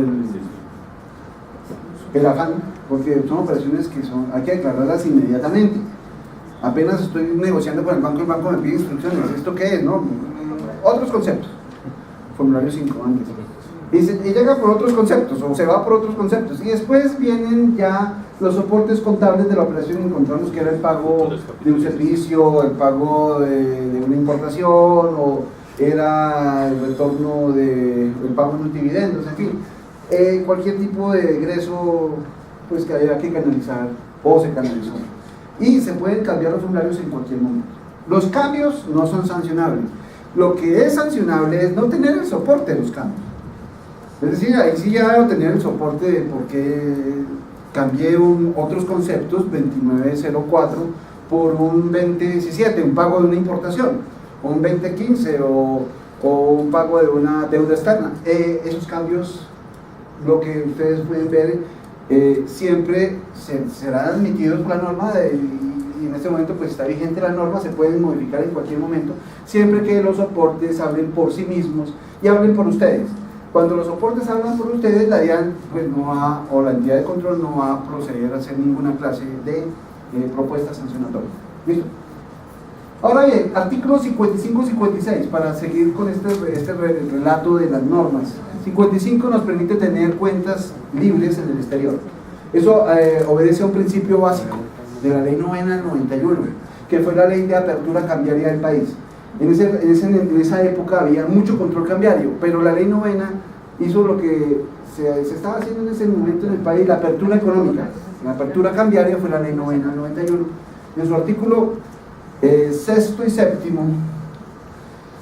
el afán, porque son operaciones que hay que declararlas inmediatamente. Apenas estoy negociando con el banco me pide instrucciones, ¿esto qué es? ¿No? Otros conceptos, formulario 5 antes. Y llega por otros conceptos, o se va por otros conceptos, y después vienen ya los soportes contables de la operación y encontramos que era el pago de un servicio, el pago de una importación, o era el retorno del pago de unos dividendos, en fin, cualquier tipo de egreso pues que había que canalizar o se canalizó. Y se pueden cambiar los formularios en cualquier momento. Los cambios no son sancionables. Lo que es sancionable es no tener el soporte de los cambios. Es decir, ahí sí ya debo tener el soporte de por qué cambié otros conceptos, 2904, por un 2017, un pago de una importación, o un 2015, o un pago de una deuda externa. Esos cambios, lo que ustedes pueden ver, siempre serán admitidos por la norma y en este momento pues está vigente la norma, se pueden modificar en cualquier momento, siempre que los soportes hablen por sí mismos y hablen por ustedes. Cuando los soportes hablan por ustedes, la DIAN pues no va, o la entidad de control no va a proceder a hacer ninguna clase de propuesta sancionatoria. ¿Listo? Ahora bien, artículos 55 y 56, para seguir con este relato de las normas. 55 nos permite tener cuentas libres en el exterior. Eso obedece a un principio básico de la ley 9 del 91, que fue la ley de apertura cambiaria del país. En esa época había mucho control cambiario, pero la ley 9 hizo lo que se estaba haciendo en ese momento en el país, la apertura económica. La apertura cambiaria fue la ley 9 del 91. En su artículo sexto y séptimo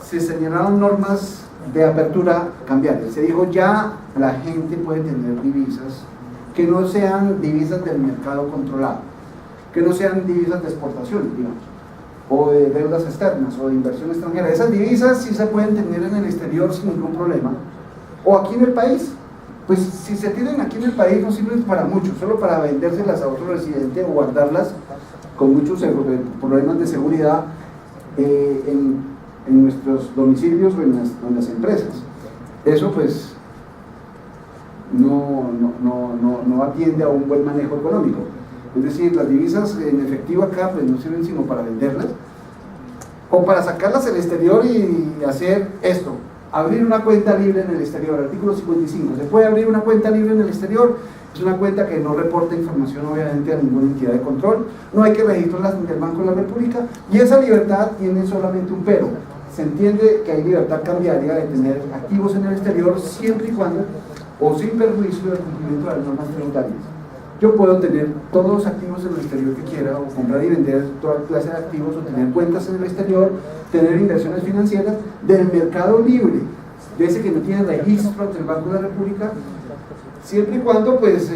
se señalaron normas de apertura cambiaria. Se dijo ya la gente puede tener divisas que no sean divisas del mercado controlado, que no sean divisas de exportación, digamos, o de deudas externas o de inversión extranjera. Esas divisas sí se pueden tener en el exterior sin ningún problema, o aquí en el país. Pues si se tienen aquí en el país no sirven para mucho, solo para vendérselas a otro residente o guardarlas con muchos problemas de seguridad en nuestros domicilios o en las empresas. Eso pues no atiende a un buen manejo económico. Es decir, las divisas en efectivo acá pues no sirven sino para venderlas o para sacarlas al exterior y hacer esto: abrir una cuenta libre en el exterior. Artículo 55, se puede abrir una cuenta libre en el exterior. Es una cuenta que no reporta información obviamente a ninguna entidad de control, no hay que registrarla ante el Banco de la República, y esa libertad tiene solamente un pero. Se entiende que hay libertad cambiaria de tener activos en el exterior siempre y cuando, o sin perjuicio del cumplimiento de las normas tributarias. Yo puedo tener todos los activos en el exterior que quiera, o comprar y vender toda clase de activos, o tener cuentas en el exterior, tener inversiones financieras del mercado libre, de ese que no tiene registro ante el Banco de la República, siempre y cuando pues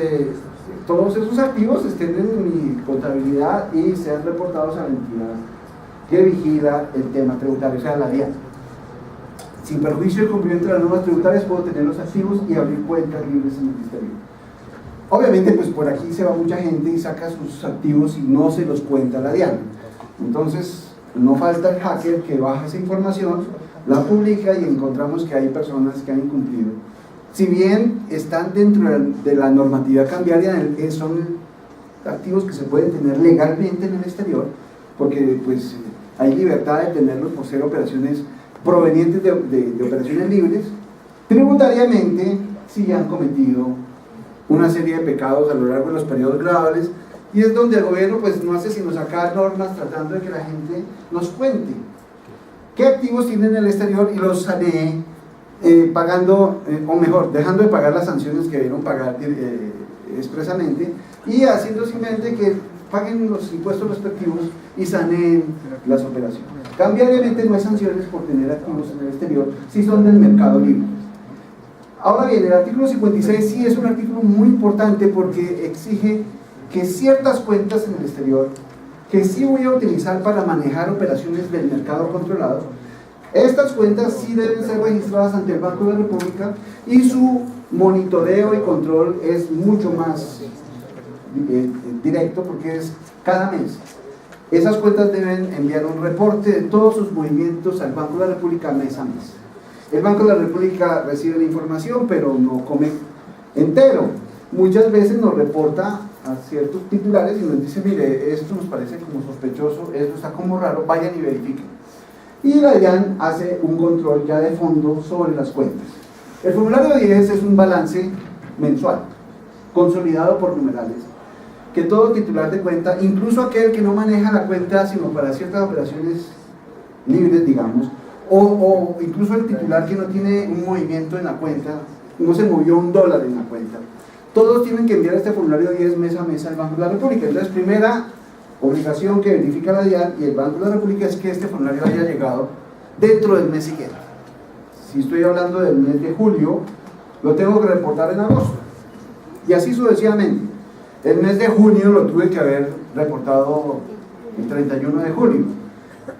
todos esos activos estén en mi contabilidad y sean reportados a la entidad que vigila el tema tributario, o sea, la DIAN. Sin perjuicio del cumplimiento de las normas tributarias, puedo tener los activos y abrir cuentas libres en el exterior. Obviamente pues por aquí se va mucha gente y saca sus activos y no se los cuenta la DIAN. Entonces no falta el hacker que baja esa información, la publica y encontramos que hay personas que han incumplido. Si bien están dentro de la normatividad cambiaria, son activos que se pueden tener legalmente en el exterior, porque pues hay libertad de tenerlos por ser operaciones provenientes de operaciones libres. Tributariamente sí han cometido una serie de pecados a lo largo de los periodos graduales, y es donde el gobierno pues no hace sino sacar normas tratando de que la gente nos cuente qué activos tienen en el exterior y los sanee, pagando, o mejor, dejando de pagar las sanciones que debieron pagar expresamente, y haciendo simplemente que paguen los impuestos respectivos y saneen las operaciones. Cambiariamente no hay sanciones por tener activos en el exterior si son del mercado libre. Ahora bien, el artículo 56 sí es un artículo muy importante porque exige que ciertas cuentas en el exterior, que sí voy a utilizar para manejar operaciones del mercado controlado, estas cuentas sí deben ser registradas ante el Banco de la República, y su monitoreo y control es mucho más directo porque es cada mes. Esas cuentas deben enviar un reporte de todos sus movimientos al Banco de la República mes a mes. El Banco de la República recibe la información pero no come entero. Muchas veces nos reporta a ciertos titulares y nos dice: mire, esto nos parece como sospechoso, esto está como raro, vayan y verifiquen. Y la DIAN hace un control ya de fondo sobre las cuentas. El formulario 10 es un balance mensual, consolidado por numerales, que todo titular de cuenta, incluso aquel que no maneja la cuenta sino para ciertas operaciones libres, digamos, o incluso el titular que no tiene un movimiento en la cuenta, no se movió $1 en la cuenta, todos tienen que enviar este formulario 10 mes a mes al Banco de la República. Entonces, primera obligación que verifica la DIAN y el Banco de la República es que este formulario haya llegado dentro del mes siguiente. Si estoy hablando del mes de julio, lo tengo que reportar en agosto. Y así sucesivamente. El mes de junio lo tuve que haber reportado el 31 de julio.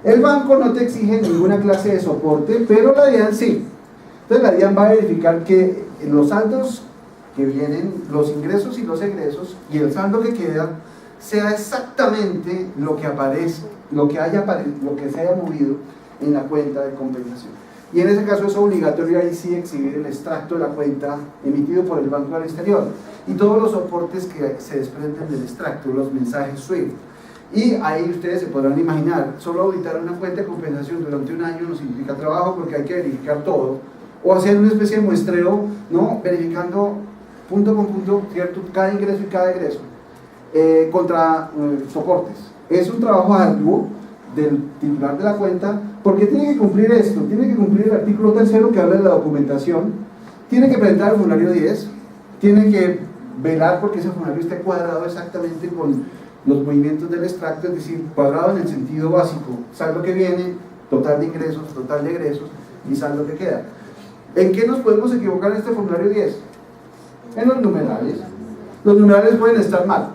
El banco no te exige ninguna clase de soporte, pero la DIAN sí. Entonces la DIAN va a verificar que los saldos que vienen, los ingresos y los egresos, y el saldo que queda, sea exactamente lo que aparece, lo que se haya movido en la cuenta de compensación. Y en ese caso es obligatorio ahí sí exhibir el extracto de la cuenta emitido por el banco al exterior y todos los soportes que se desprenden del extracto, los mensajes SWIFT. Y ahí ustedes se podrán imaginar, solo auditar una cuenta de compensación durante un año no significa trabajo porque hay que verificar todo, o hacer una especie de muestreo, ¿no? Verificando punto con punto, ¿cierto? Cada ingreso y cada egreso contra soportes. Es un trabajo arduo del titular de la cuenta, porque tiene que cumplir esto, tiene que cumplir el artículo 3º que habla de la documentación, tiene que presentar el formulario 10, tiene que velar porque ese formulario esté cuadrado exactamente con los movimientos del extracto, es decir, cuadrado en el sentido básico, saldo que viene, total de ingresos, total de egresos y saldo que queda. ¿En qué nos podemos equivocar en este formulario 10? En los numerales. Los numerales pueden estar mal,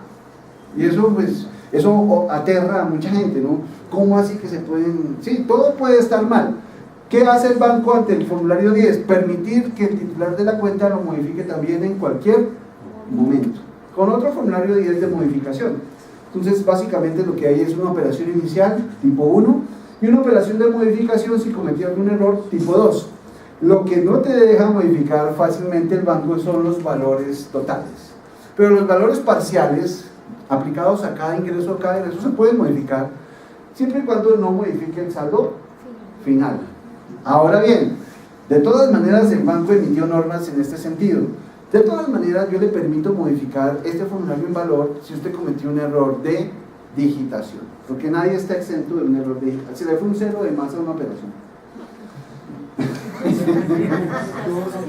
y eso pues eso aterra a mucha gente, ¿no? ¿Cómo así que se pueden...? Sí, todo puede estar mal. ¿Qué hace el banco ante el formulario 10? Permitir que el titular de la cuenta lo modifique también en cualquier momento, con otro formulario 10 de modificación. Entonces, básicamente lo que hay es una operación inicial, tipo 1, y una operación de modificación si cometió algún error, tipo 2. Lo que no te deja modificar fácilmente el banco son los valores totales. Pero los valores parciales, aplicados a cada ingreso, se pueden modificar, siempre y cuando no modifique el saldo final. Ahora bien, de todas maneras el banco emitió normas en este sentido. De todas maneras yo le permito modificar este formulario en valor si usted cometió un error de digitación, porque nadie está exento de un error de digitación. Si le fue un 0 de más a una operación,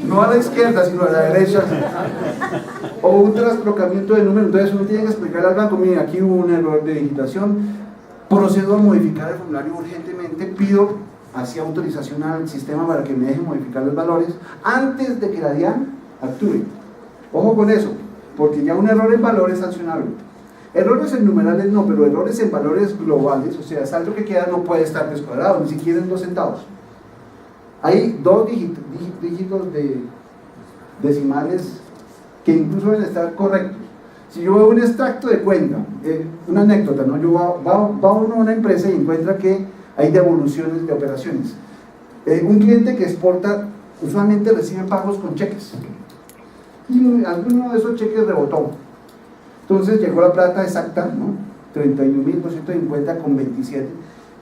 no a la izquierda sino a la derecha, o un trasplocamiento de número, entonces uno tiene que explicarle al banco: mire, aquí hubo un error de digitación, procedo a modificar el formulario urgentemente, pido así autorización al sistema para que me deje modificar los valores antes de que la DIAN actúe. Ojo con eso, porque ya un error en valor es sancionable. Errores en numerales no, pero errores en valores globales, o sea, saldo que queda no puede estar descuadrado, ni siquiera en 2 centavos. Hay 2 dígitos de decimales que incluso deben estar correctos. Si yo veo un extracto de cuenta, una anécdota, ¿no? Va uno a una empresa y encuentra que hay devoluciones de operaciones. Un cliente que exporta usualmente recibe pagos con cheques, y alguno de esos cheques rebotó. Entonces llegó la plata exacta, ¿no? 31.250,27,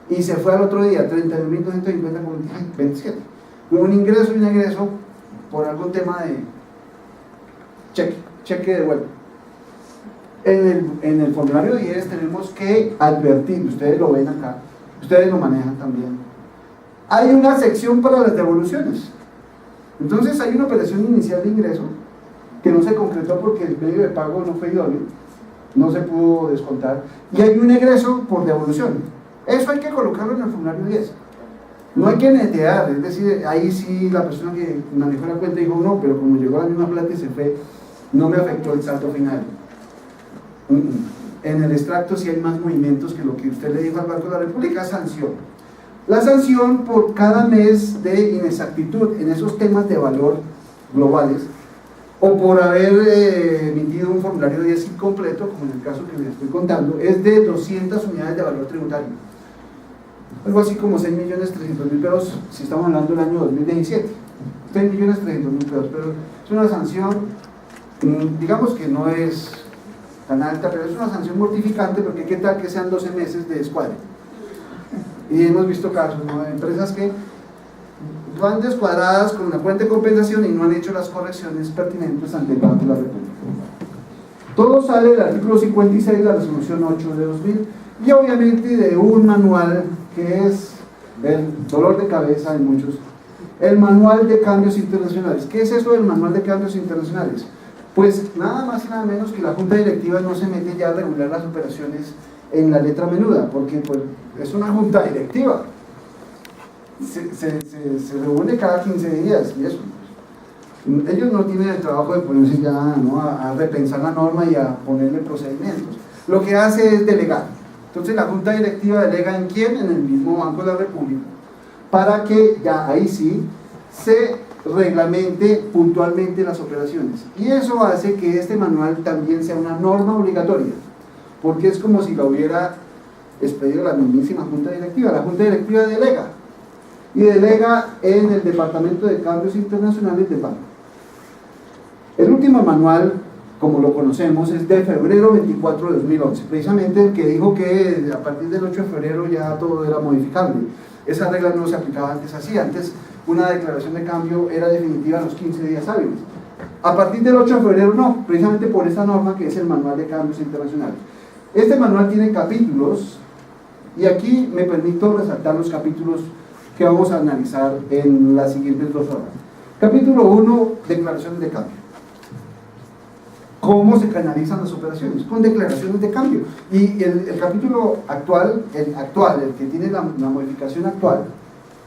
y se fue al otro día 31.250,27. Hubo un ingreso y un egreso por algún tema de cheque de vuelta. En el formulario 10 tenemos que advertir, ustedes lo ven acá, ustedes lo manejan también, hay una sección para las devoluciones. Entonces hay una operación inicial de ingreso que no se concretó porque el medio de pago no fue idóneo, no se pudo descontar, y hay un egreso por devolución. Eso hay que colocarlo en el formulario 10. No hay que netear, es decir, ahí sí la persona que manejó la cuenta dijo: no, pero como llegó la misma plata y se fue, no me afectó el saldo final. En el extracto sí hay más movimientos que lo que usted le dijo al Banco de la República. Sanción. La sanción por cada mes de inexactitud en esos temas de valor globales, o por haber emitido un formulario 10 incompleto, como en el caso que les estoy contando, es de 200 unidades de valor tributario, algo así como 6.300.000 pesos si estamos hablando del año 2017, 6.300.000 pesos, pero es una sanción, digamos que no es tan alta, pero es una sanción mortificante, porque qué tal que sean 12 meses de descuadre. Y hemos visto casos, ¿no?, de empresas que van descuadradas con una cuenta de compensación y no han hecho las correcciones pertinentes ante el Banco de la República. Todo sale del artículo 56 de la resolución 8 de 2000, y obviamente de un manual que es el dolor de cabeza de muchos, el manual de cambios internacionales. ¿Qué es eso del manual de cambios internacionales? Pues nada más y nada menos que la Junta Directiva no se mete ya a regular las operaciones en la letra menuda, porque pues, es una Junta Directiva. Se reúne cada 15 días y eso. Ellos no tienen el trabajo de ponerse ya, ¿no?, a repensar la norma y a ponerle procedimientos. Lo que hace es delegar. Entonces la Junta Directiva delega en quién, en el mismo Banco de la República, para que ya ahí sí se reglamente puntualmente las operaciones. Y eso hace que este manual también sea una norma obligatoria, porque es como si lo hubiera expedido la mismísima Junta Directiva. La Junta Directiva delega, y delega en el Departamento de Cambios Internacionales del banco. El último manual, como lo conocemos, es de febrero 24 de 2011, precisamente el que dijo que a partir del 8 de febrero ya todo era modificable. Esa regla no se aplicaba antes así. Antes una declaración de cambio era definitiva a los 15 días hábiles. A partir del 8 de febrero no, precisamente por esta norma que es el Manual de Cambios Internacionales. Este manual tiene capítulos, y aquí me permito resaltar los capítulos que vamos a analizar en las siguientes 2 horas. Capítulo 1, declaraciones de cambio. ¿Cómo se canalizan las operaciones? Con declaraciones de cambio. Y el capítulo actual, el que tiene la modificación actual,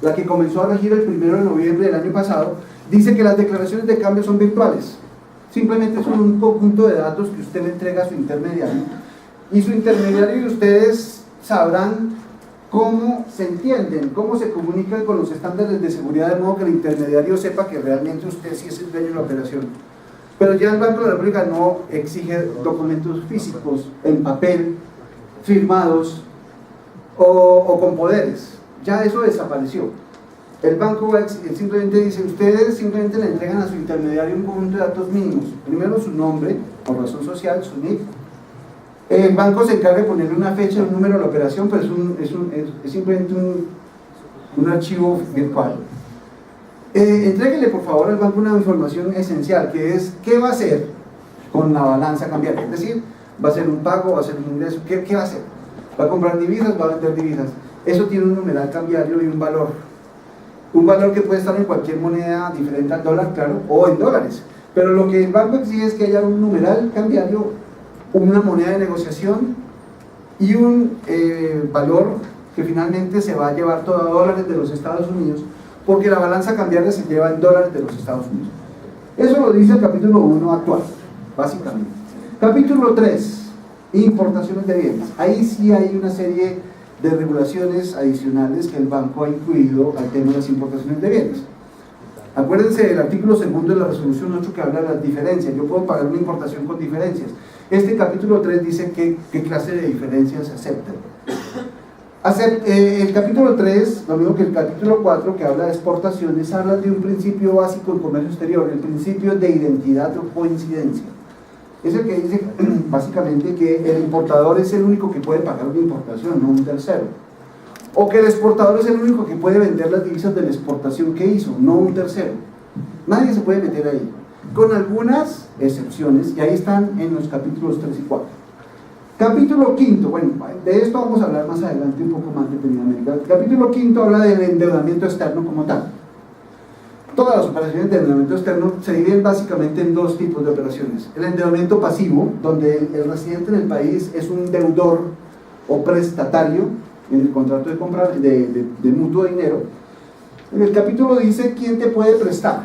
la que comenzó a regir el 1 de noviembre del año pasado, dice que las declaraciones de cambio son virtuales. Simplemente son un conjunto de datos que usted le entrega a su intermediario, y su intermediario y ustedes sabrán cómo se entienden, cómo se comunican con los estándares de seguridad, de modo que el intermediario sepa que realmente usted sí es el dueño de la operación. Pero ya el Banco de la República no exige documentos físicos en papel, firmados o con poderes. Ya eso desapareció. El banco simplemente dice, ustedes simplemente le entregan a su intermediario un conjunto de datos mínimos. Primero su nombre, por razón social, su NIC. El banco se encarga de ponerle una fecha y un número a la operación, pero es simplemente un archivo virtual. Entréguele por favor al banco una información esencial, que es qué va a hacer con la balanza cambiaria. Es decir, va a ser un pago, va a ser un ingreso, ¿qué va a hacer? ¿Va a comprar divisas? ¿Va a vender divisas? Eso tiene un numeral cambiario y un valor que puede estar en cualquier moneda diferente al dólar, claro, o en dólares. Pero lo que el banco exige es que haya un numeral cambiario, una moneda de negociación y un valor que finalmente se va a llevar todo a dólares de los Estados Unidos, porque la balanza cambiaria se lleva en dólares de los Estados Unidos. Eso lo dice el capítulo 1 actual, básicamente. Capítulo 3, importaciones de bienes. Ahí sí hay una serie de regulaciones adicionales que el banco ha incluido al tema de las importaciones de bienes. Acuérdense del artículo 2 de la resolución 8 que habla de las diferencias. Yo puedo pagar una importación con diferencias. Este capítulo 3 dice qué clase de diferencias se aceptan. El capítulo 3, lo mismo que el capítulo 4, que habla de exportaciones, habla de un principio básico en comercio exterior, el principio de identidad o coincidencia. Es el que dice básicamente que el importador es el único que puede pagar una importación, no un tercero. O que el exportador es el único que puede vender las divisas de la exportación que hizo, no un tercero. Nadie se puede meter ahí, con algunas excepciones, y ahí están en los capítulos 3 y 4. Capítulo 5, bueno, de esto vamos a hablar más adelante un poco más detenidamente. El capítulo 5 habla del endeudamiento externo como tal. Todas las operaciones de endeudamiento externo se dividen básicamente en 2 tipos de operaciones. El endeudamiento pasivo, donde el residente en el país es un deudor o prestatario en el contrato de compra de mutuo dinero. En el capítulo dice quién te puede prestar.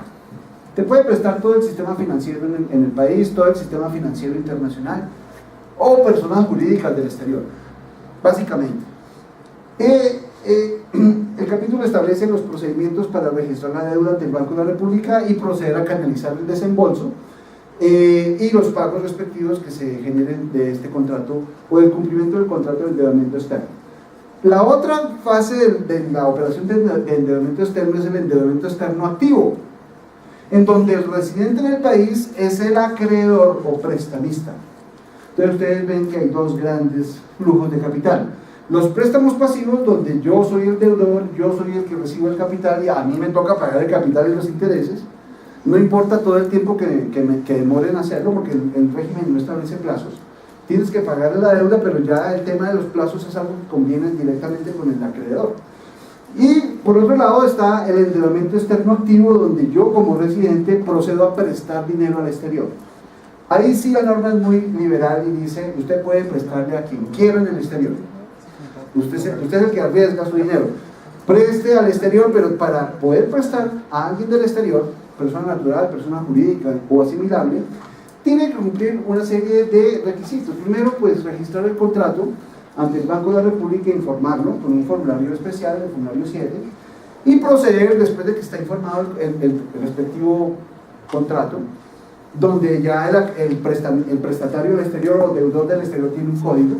Te puede prestar todo el sistema financiero en el país, todo el sistema financiero internacional, o personas jurídicas del exterior, básicamente. El capítulo establece los procedimientos para registrar la deuda ante el Banco de la República y proceder a canalizar el desembolso y los pagos respectivos que se generen de este contrato o el cumplimiento del contrato de endeudamiento externo. La otra fase de la operación de endeudamiento externo es el endeudamiento externo activo, en donde el residente en el país es el acreedor o prestamista. Entonces ustedes ven que hay 2 grandes flujos de capital. Los préstamos pasivos, donde yo soy el deudor, yo soy el que recibo el capital y a mí me toca pagar el capital y los intereses, no importa todo el tiempo que demoren en hacerlo, porque el régimen no establece plazos. Tienes que pagar la deuda, pero ya el tema de los plazos es algo que conviene directamente con el acreedor. Y por otro lado está el endeudamiento externo activo, donde yo como residente procedo a prestar dinero al exterior. Ahí sí la norma es muy liberal y dice, usted puede prestarle a quien quiera en el exterior. Usted es el que arriesga su dinero. Preste al exterior, pero para poder prestar a alguien del exterior, persona natural, persona jurídica o asimilable, tiene que cumplir una serie de requisitos. Primero, pues registrar el contrato ante el Banco de la República e informarlo con un formulario especial, el formulario 7, y proceder, después de que está informado el respectivo contrato, donde ya el prestatario del exterior o deudor del exterior tiene un código,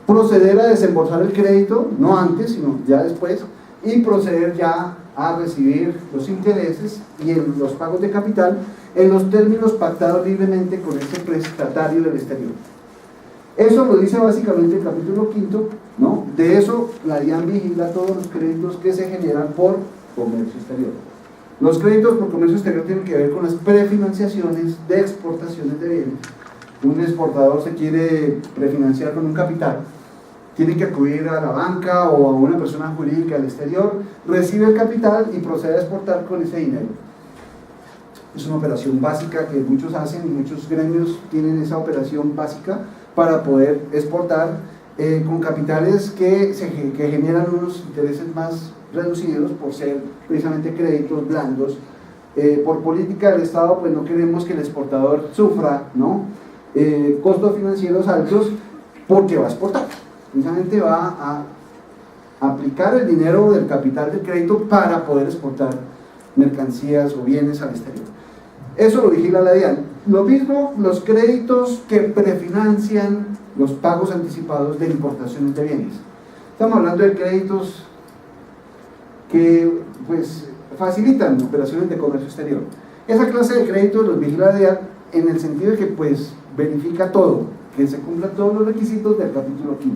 proceder a desembolsar el crédito, no antes, sino ya después, y proceder ya a recibir los intereses y los pagos de capital en los términos pactados libremente con ese prestatario del exterior. Eso lo dice básicamente el capítulo 5, ¿no? De eso la DIAN vigila todos los créditos que se generan por comercio exterior. Los créditos por comercio exterior tienen que ver con las prefinanciaciones de exportaciones de bienes. Un exportador se quiere prefinanciar con un capital, tiene que acudir a la banca o a una persona jurídica del exterior, recibe el capital y procede a exportar con ese dinero. Es una operación básica que muchos hacen y muchos gremios tienen esa operación básica para poder exportar con capitales que generan unos intereses más reducidos por ser precisamente créditos blandos. Por política del Estado, pues no queremos que el exportador sufra, ¿no? Costos financieros altos porque va a exportar. Precisamente va a aplicar el dinero del capital del crédito para poder exportar mercancías o bienes al exterior. Eso lo vigila la DIAN. Lo mismo los créditos que prefinancian los pagos anticipados de importaciones de bienes. Estamos hablando de créditos que pues facilitan operaciones de comercio exterior. Esa clase de créditos los vigila la DIAN en el sentido de que pues verifica todo, que se cumplan todos los requisitos del capítulo 5.